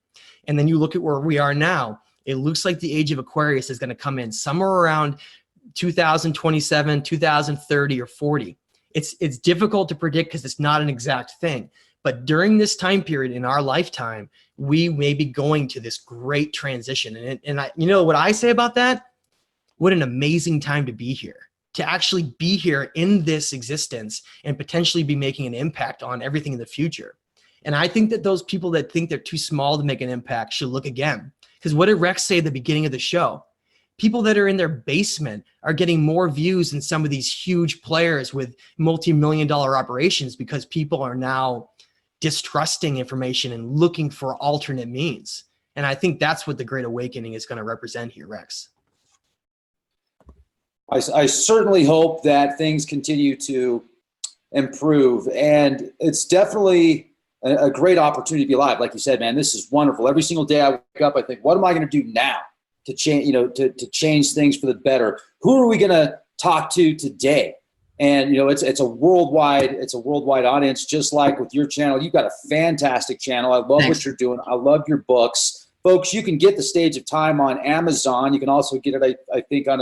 and then you look at where we are now, it looks like the age of Aquarius is going to come in somewhere around 2027, 2030, or 40. It's difficult to predict because it's not an exact thing. But during this time period in our lifetime, we may be going to this great transition. And you know what I say about that? What an amazing time to be here, to actually be here in this existence and potentially be making an impact on everything in the future. And I think that those people that think they're too small to make an impact should look again. Because what did Rex say at the beginning of the show? People that are in their basement are getting more views than some of these huge players with multi-million-dollar operations, because people are now distrusting information and looking for alternate means. And I think that's what the Great Awakening is going to represent here, Rex. I certainly hope that things continue to improve, and it's definitely a great opportunity to be alive. Like you said, man, this is wonderful. Every single day I wake up, I think, what am I going to do now to change, to change things for the better? Who are we going to talk to today? And it's a worldwide audience, just like with your channel. You've got a fantastic channel. I love what you're doing. I love your books. Folks, you can get The Stage of Time on Amazon. You can also get it, I think, on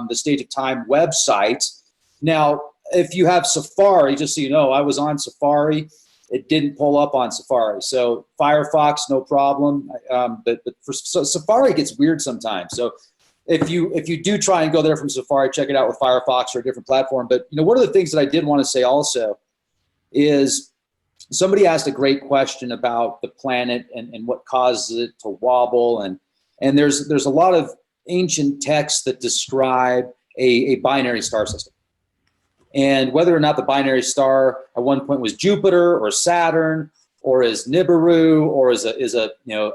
the Stage of Time website. Now, if you have Safari, just so you know, I was on Safari. It didn't pull up on Safari. So Firefox, no problem. But Safari gets weird sometimes. So if you do try and go there from Safari, check it out with Firefox or a different platform. But one of the things that I did want to say also is, somebody asked a great question about the planet and what causes it to wobble, and there's a lot of ancient texts that describe a binary star system, and whether or not the binary star at one point was Jupiter or Saturn or is Nibiru or is a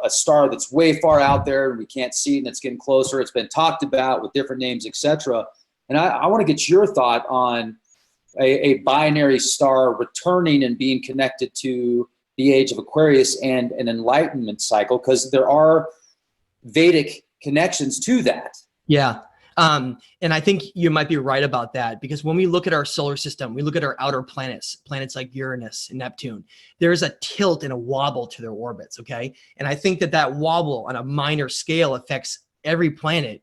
star that's way far out there and we can't see it and it's getting closer. It's been talked about with different names, etc. And I want to get your thought on a binary star returning and being connected to the age of Aquarius and an enlightenment cycle, because there are Vedic connections to that. Yeah. And I think you might be right about that, because when we look at our solar system, we look at our outer planets like Uranus and Neptune, there's a tilt and a wobble to their orbits, okay? And I think that wobble on a minor scale affects every planet,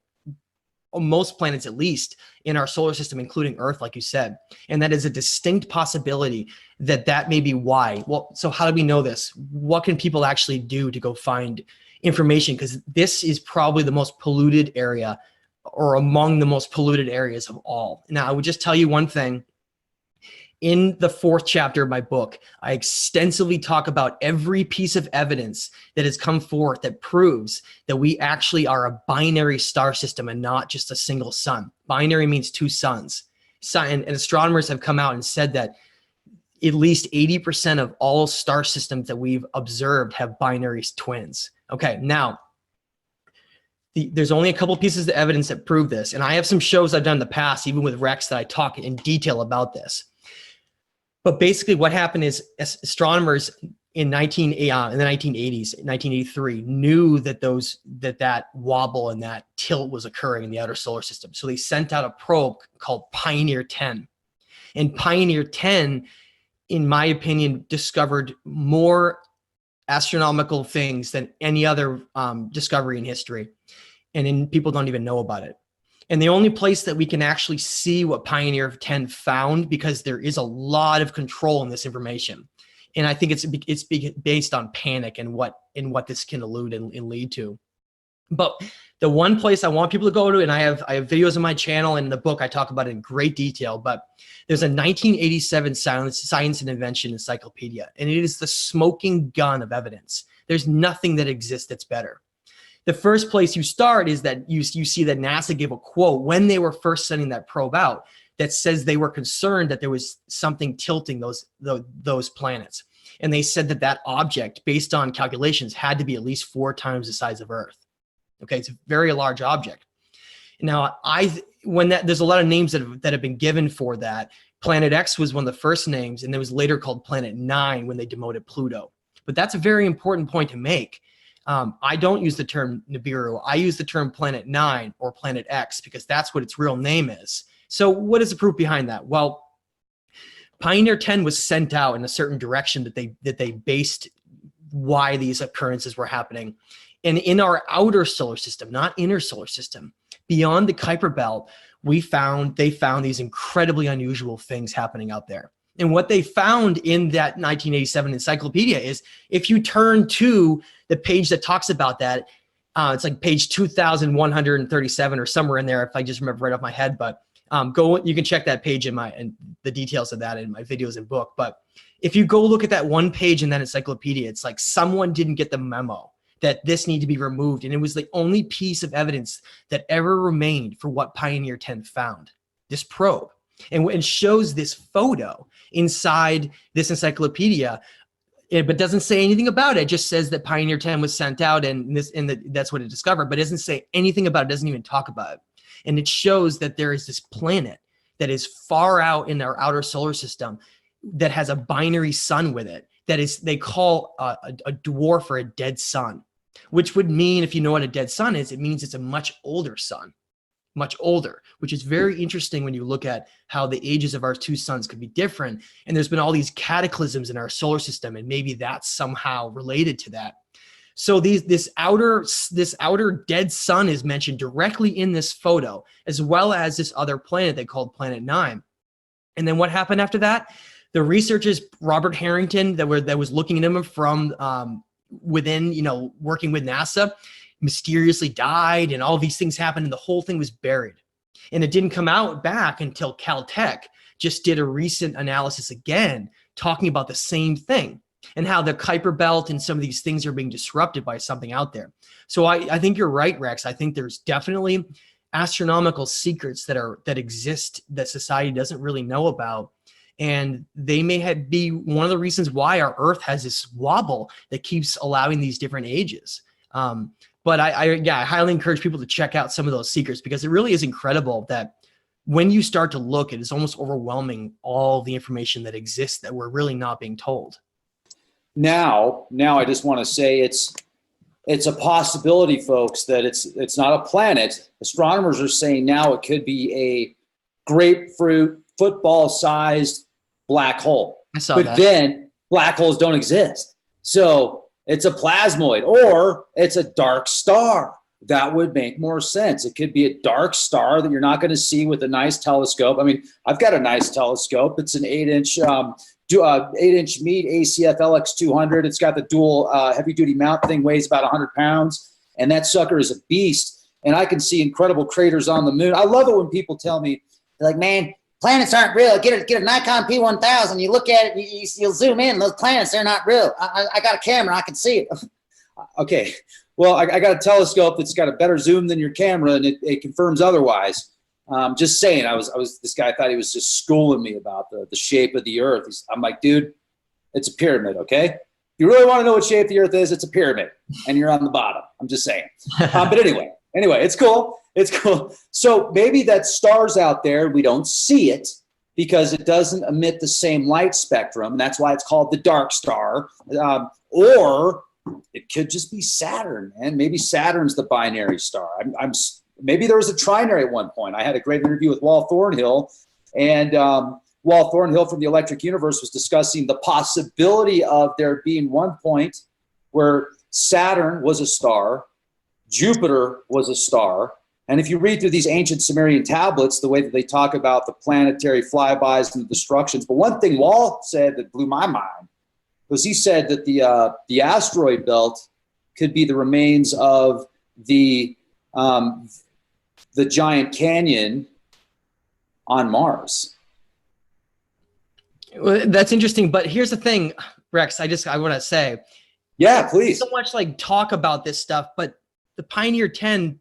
most planets at least, in our solar system, including Earth, like you said. And that is a distinct possibility that may be why. Well, so how do we know this? What can people actually do to go find information? Because this is probably the most polluted area, or among the most polluted areas of all. Now, I would just tell you one thing. In the 4th chapter of my book, I extensively talk about every piece of evidence that has come forth that proves that we actually are a binary star system and not just a single sun. Binary means 2 suns. And astronomers have come out and said that at least 80% of all star systems that we've observed have binary twins. Okay, now, there's only a couple pieces of evidence that prove this. And I have some shows I've done in the past, even with Rex, that I talk in detail about this. But basically what happened is, astronomers in the 1980s, 1983, knew that wobble and that tilt was occurring in the outer solar system. So they sent out a probe called Pioneer 10. And Pioneer 10, in my opinion, discovered more astronomical things than any other discovery in history. And people don't even know about it. And the only place that we can actually see what Pioneer 10 found, because there is a lot of control in this information. And I think it's based on panic and what this can allude and lead to. But the one place I want people to go to, and I have videos on my channel and in the book, I talk about it in great detail, but there's a 1987 Science and Invention Encyclopedia, and it is the smoking gun of evidence. There's nothing that exists that's better. The first place you start is that you see that NASA gave a quote when they were first sending that probe out that says they were concerned that there was something tilting those planets. And they said that object, based on calculations, had to be at least 4 times the size of Earth. Okay, it's a very large object. Now, there's a lot of names that have been given for that. Planet X was one of the first names, and it was later called Planet 9 when they demoted Pluto. But that's a very important point to make. I don't use the term Nibiru. I use the term Planet 9 or Planet X because that's what its real name is. So what is the proof behind that? Well, Pioneer 10 was sent out in a certain direction that they based why these occurrences were happening. And in our outer solar system, not inner solar system, beyond the Kuiper Belt, they found these incredibly unusual things happening out there. And what they found in that 1987 encyclopedia is, if you turn to the page that talks about that, it's like page 2137 or somewhere in there, if I just remember right off my head. But you can check that page and the details of that in my videos and book. But if you go look at that one page in that encyclopedia, it's like someone didn't get the memo that this needed to be removed. And it was the only piece of evidence that ever remained for what Pioneer 10 found, this probe. And shows this photo inside this encyclopedia, but doesn't say anything about it. It just says that Pioneer 10 was sent out and that's what it discovered, but it doesn't say anything about it, doesn't even talk about it. And it shows that there is this planet that is far out in our outer solar system that has a binary sun with it, that is, they call a dwarf or a dead sun, which would mean, if you know what a dead sun is, it means it's a much older sun. Much older, which is very interesting when you look at how the ages of our 2 suns could be different. And there's been all these cataclysms in our solar system, and maybe that's somehow related to that. So this outer dead sun is mentioned directly in this photo, as well as this other planet they called Planet 9. And then what happened after that? The researchers, Robert Harrington, that was looking at them from within, working with NASA, mysteriously died, and all these things happened, and the whole thing was buried. And it didn't come out back until Caltech just did a recent analysis again, talking about the same thing and how the Kuiper Belt and some of these things are being disrupted by something out there. So I think you're right, Rex. I think there's definitely astronomical secrets that exist that society doesn't really know about. And they may be one of the reasons why our Earth has this wobble that keeps allowing these different ages. But I highly encourage people to check out some of those secrets, because it really is incredible that when you start to look, it is almost overwhelming, all the information that exists that we're really not being told. Now I just want to say it's a possibility, folks, that it's not a planet. Astronomers are saying now it could be a grapefruit football-sized black hole. I saw that. But then black holes don't exist. So it's a plasmoid, or it's a dark star. That would make more sense. It could be a dark star that you're not going to see with a nice telescope. I mean, I've got a nice telescope. It's an 8-inch 8-inch Meade ACF LX200. It's got the dual heavy-duty mount thing, weighs about 100 pounds, and that sucker is a beast. And I can see incredible craters on the moon. I love it when people tell me, they're like, man, planets aren't real. Get a Nikon P1000. You look at it, you'll zoom in. Those planets, they're not real. I got a camera. I can see it. Okay. Well, I got a telescope that's got a better zoom than your camera, and it confirms otherwise. Just saying, this guy thought he was just schooling me about the shape of the Earth. I'm like, dude, it's a pyramid, okay? If you really want to know what shape the Earth is, it's a pyramid, and you're on the bottom. I'm just saying. But anyway, it's cool. It's cool. So maybe that star's out there, we don't see it because it doesn't emit the same light spectrum. And that's why it's called the dark star. Or it could just be Saturn, man. Maybe Saturn's the binary star. Maybe there was a trinary at one point. I had a great interview with Wal Thornhill, and Wal Thornhill from the Electric Universe was discussing the possibility of there being one point where Saturn was a star, Jupiter was a star. And if you read through these ancient Sumerian tablets, the way that they talk about the planetary flybys and the destructions, but one thing Wall said that blew my mind was he said that the asteroid belt could be the remains of the giant canyon on Mars. Well, that's interesting, but here's the thing, Rex. I want to say, yeah, please. So much like talk about this stuff, but the Pioneer 10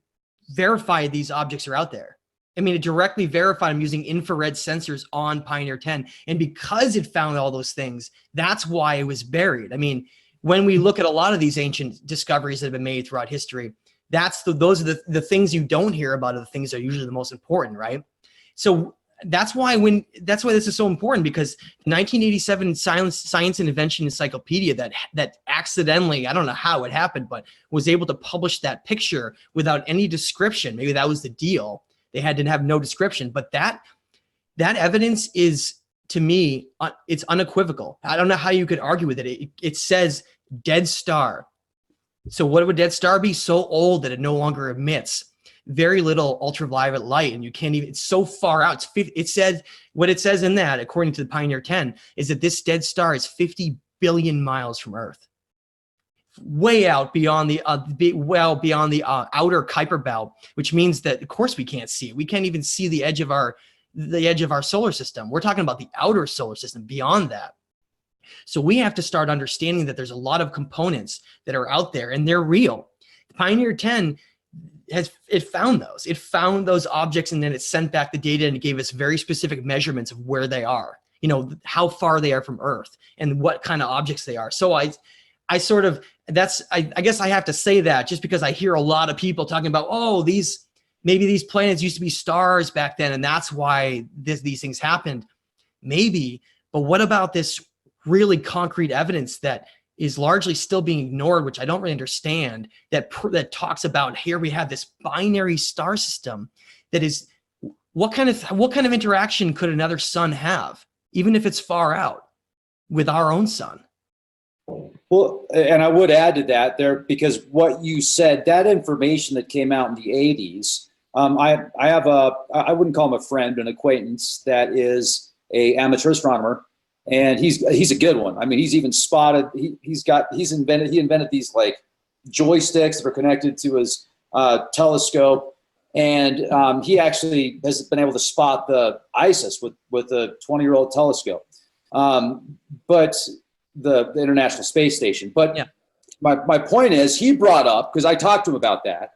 verified these objects are out there. I mean, it directly verified them using infrared sensors on Pioneer 10, and because it found all those things, that's why it was buried. I mean, when we look at a lot of these ancient discoveries that have been made throughout history, those are the things you don't hear about are the things that are usually the most important, right? So that's why this is so important, because 1987 Science and Invention Encyclopedia that accidentally, I don't know how it happened, but was able to publish that picture without any description. Maybe that was the deal. They had to have no description, but that evidence is, to me, it's unequivocal. I don't know how you could argue with it. It says dead star. So what would dead star be? So old that it no longer emits very little ultraviolet light, and you can't even, it's so far out. It says, what it says in that, according to the Pioneer 10, is that this dead star is 50 billion miles from Earth, way out beyond the outer Kuiper belt, which means that of course we can't see it. We can't even see the edge of our solar system. We're talking about the outer solar system beyond that. So we have to start understanding that there's a lot of components that are out there, and they're real. The Pioneer 10 found those objects, and then it sent back the data, and it gave us very specific measurements of where they are, how far they are from Earth and what kind of objects they are. So I guess I have to say that just because I hear a lot of people talking about, maybe these planets used to be stars back then, and that's why these things happened. Maybe, but what about this really concrete evidence that is largely still being ignored, which I don't really understand, that talks about, here we have this binary star system that is, what kind of interaction could another sun have, even if it's far out, with our own sun? Well, and I would add to that there, because what you said, that information that came out in the 80s, I wouldn't call him a friend, but an acquaintance that is a amateur astronomer. And he's a good one. I mean, he's even spotted, he invented these like joysticks that are connected to his telescope. And he actually has been able to spot the ISIS with a 20-year-old telescope. But the International Space Station. But yeah, my point is, he brought up, because I talked to him about that,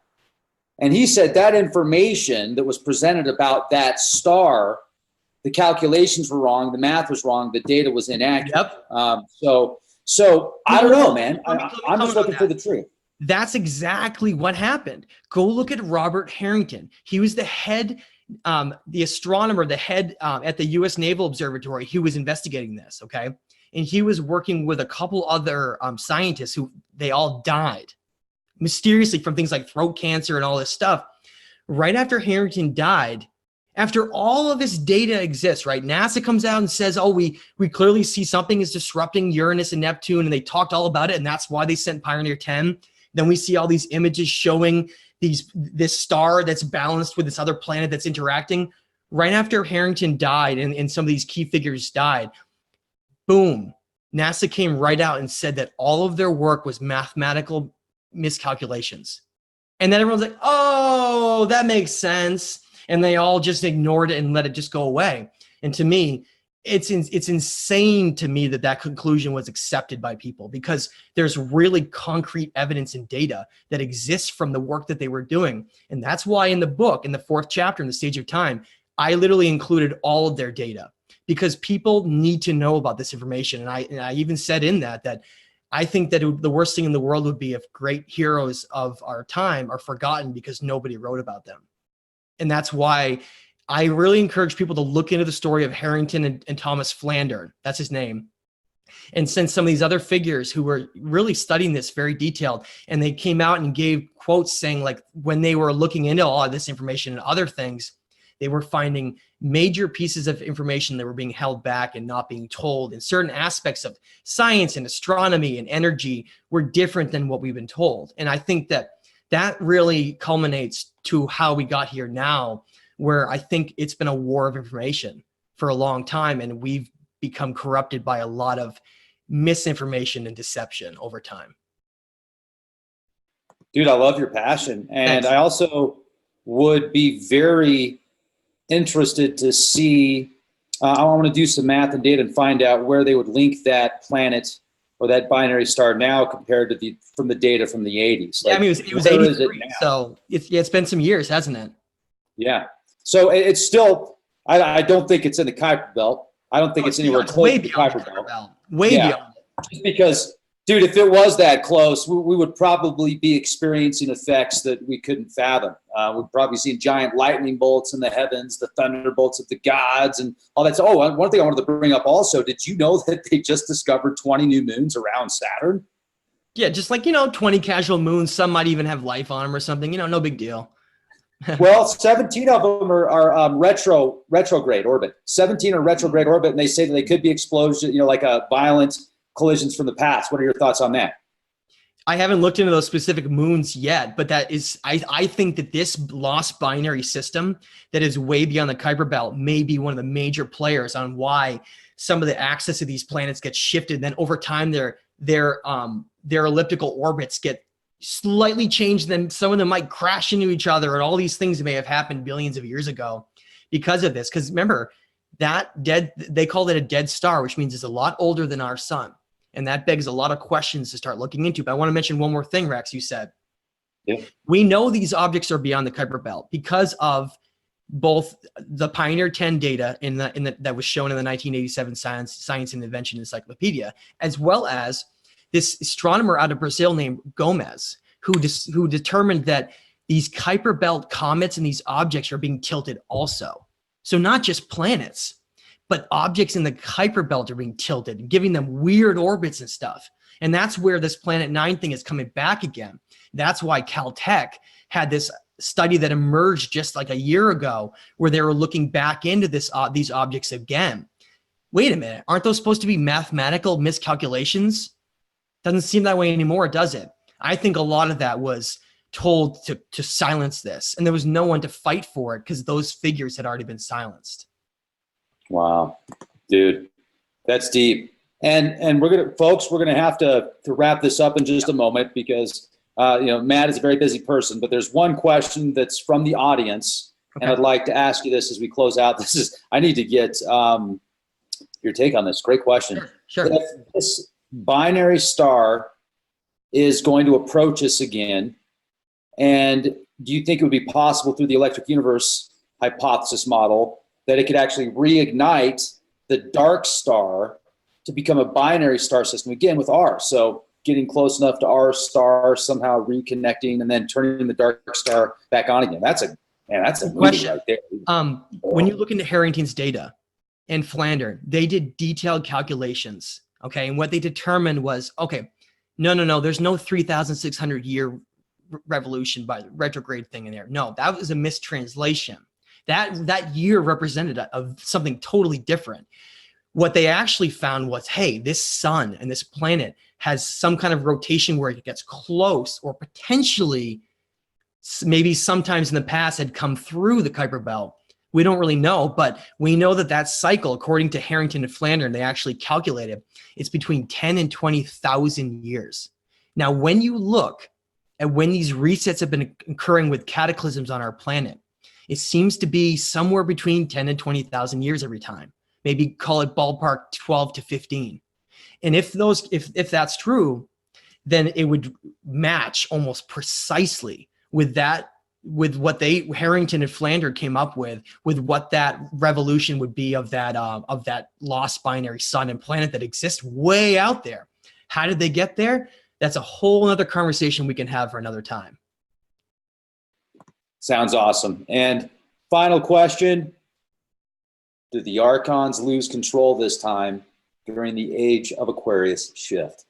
and he said that information that was presented about that star, the calculations were wrong, the math was wrong, the data was inaccurate. Yep. So I don't know, man. I'm just looking for the truth. That's exactly what happened. Go look at Robert Harrington. He was the head, the astronomer, the head at the U.S. Naval Observatory. He was investigating this, okay? And he was working with a couple other scientists who they all died mysteriously from things like throat cancer and all this stuff. Right after Harrington died, after all of this data exists, right? NASA comes out and says, we clearly see something is disrupting Uranus and Neptune, and they talked all about it, and that's why they sent Pioneer 10. Then we see all these images showing this star that's balanced with this other planet that's interacting. Right after Harrington died and some of these key figures died, boom, NASA came right out and said that all of their work was mathematical miscalculations. And then everyone's like, oh, that makes sense. And they all just ignored it and let it just go away. And to me, it's insane to me that conclusion was accepted by people, because there's really concrete evidence and data that exists from the work that they were doing. And that's why in the book, in the 4th chapter, in the Stage of Time, I literally included all of their data, because people need to know about this information. And I even said in that I think that the worst thing in the world would be if great heroes of our time are forgotten because nobody wrote about them. And that's why I really encourage people to look into the story of Harrington and Thomas Flandern. That's his name. And since some of these other figures who were really studying this very detailed, and they came out and gave quotes saying, like, when they were looking into all of this information and other things, they were finding major pieces of information that were being held back and not being told, and certain aspects of science and astronomy and energy were different than what we've been told. And I think that that really culminates to how we got here now, where I think it's been a war of information for a long time, and we've become corrupted by a lot of misinformation and deception over time. Dude, I love your passion. And Thanks. I also would be very interested to see, I want to do some math and data and find out where they would link that planet or that binary star now compared to from the data from the 80s. Like, yeah, I mean, it was where 83, is it now? so it's been some years, hasn't it? Yeah. So it's still, I don't think it's in the Kuiper Belt. I don't think it's anywhere close to the Kuiper Belt. Way beyond. Just because, dude, if it was that close, we would probably be experiencing effects that we couldn't fathom. We'd probably see giant lightning bolts in the heavens, the thunderbolts of the gods, and all that. So, one thing I wanted to bring up also, did you know that they just discovered 20 new moons around Saturn? Yeah, just like, 20 casual moons. Some might even have life on them or something. No big deal. Well, 17 of them are retrograde orbit. 17 are retrograde orbit, and they say that they could be explosions, like a violent collisions from the past. What are your thoughts on that? I haven't looked into those specific moons yet, but that is, I think that this lost binary system that is way beyond the Kuiper Belt may be one of the major players on why some of the axis of these planets get shifted. Then over time, their elliptical orbits get slightly changed. Then some of them might crash into each other, and all these things may have happened billions of years ago because of this. Because remember, they call it a dead star, which means it's a lot older than our sun. And that begs a lot of questions to start looking into. But I want to mention one more thing, Rex, you said. Yeah. We know these objects are beyond the Kuiper Belt because of both the Pioneer 10 data that was shown in the 1987 Science and Invention Encyclopedia, as well as this astronomer out of Brazil named Gomez, who determined that these Kuiper Belt comets and these objects are being tilted also. So not just planets, but objects in the Kuiper Belt are being tilted, giving them weird orbits and stuff. And that's where this Planet 9 thing is coming back again. That's why Caltech had this study that emerged just like a year ago, where they were looking back into these objects again. Wait a minute, aren't those supposed to be mathematical miscalculations? Doesn't seem that way anymore, does it? I think a lot of that was told to silence this, and there was no one to fight for it because those figures had already been silenced. Wow, dude, that's deep. And we're gonna have to wrap this up in just a moment because Matt is a very busy person. But there's one question that's from the audience, and I'd like to ask you this as we close out. I need to get your take on this. Great question. Sure. If this binary star is going to approach us again, and do you think it would be possible through the electric universe hypothesis model that it could actually reignite the dark star to become a binary star system again with ours? So getting close enough to our star, somehow reconnecting, and then turning the dark star back on again. That's a question right there. When you look into Harrington's data and Flandern, they did detailed calculations. Okay, and what they determined was, no, there's no 3,600 year revolution by the retrograde thing in there. No, that was a mistranslation. That year represented something totally different. What they actually found was, hey, this sun and this planet has some kind of rotation where it gets close, or potentially maybe sometimes in the past had come through the Kuiper Belt. We don't really know, but we know that cycle, according to Harrington and Flandern, they actually calculated it's between 10 and 20,000 years. Now, when you look at when these resets have been occurring with cataclysms on our planet, it seems to be somewhere between 10 and 20,000 years every time. Maybe call it ballpark 12 to 15. And if that's true, then it would match almost precisely with what Harrington and Flandern came up with what that revolution would be of that lost binary sun and planet that exists way out there. How did they get there? That's a whole other conversation we can have for another time. Sounds awesome. And final question, do the Archons lose control this time during the age of Aquarius shift?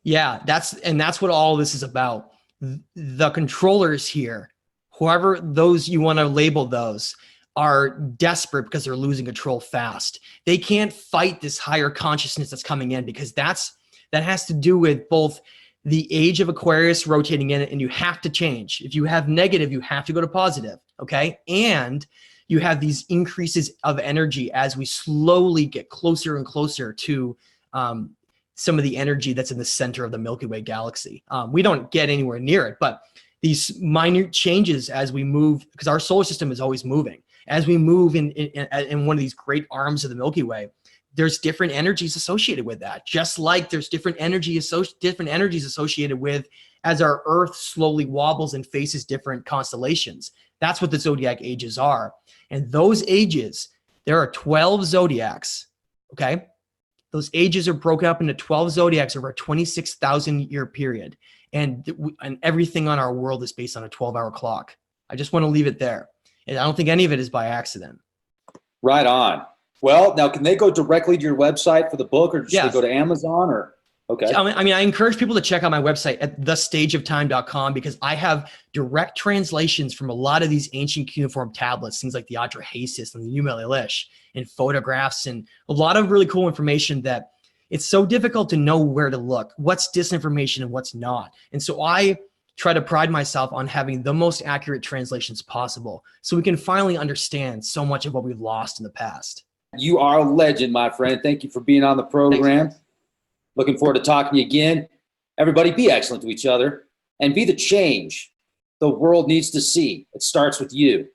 Yeah, that's what all this is about. The controllers here, whoever those you want to label those, are desperate because they're losing control fast. They can't fight this higher consciousness that's coming in, because that has to do with both the age of Aquarius rotating in, and you have to change. If you have negative, you have to go to positive, okay? And you have these increases of energy as we slowly get closer and closer to some of the energy that's in the center of the Milky Way galaxy. We don't get anywhere near it, but these minute changes as we move, because our solar system is always moving. As we move in one of these great arms of the Milky Way, there's different energies associated with that. Just like there's different energies associated with as our Earth slowly wobbles and faces different constellations. That's what the zodiac ages are. And those ages, there are 12 zodiacs, okay? Those ages are broken up into 12 zodiacs over a 26,000 year period. And everything on our world is based on a 12-hour clock. I just want to leave it there. And I don't think any of it is by accident. Right on. Well, now, can they go directly to your website for the book, or should they go to Amazon? Or okay. I mean, I encourage people to check out my website at thestageoftime.com, because I have direct translations from a lot of these ancient cuneiform tablets, things like the Atrahasis and the Numa Elish, and photographs, and a lot of really cool information that it's so difficult to know where to look, what's disinformation and what's not. And so I try to pride myself on having the most accurate translations possible, so we can finally understand so much of what we've lost in the past. You are a legend, my friend. Thank you for being on the program. Thanks. Looking forward to talking to you again. Everybody, be excellent to each other and be the change the world needs to see. It starts with you.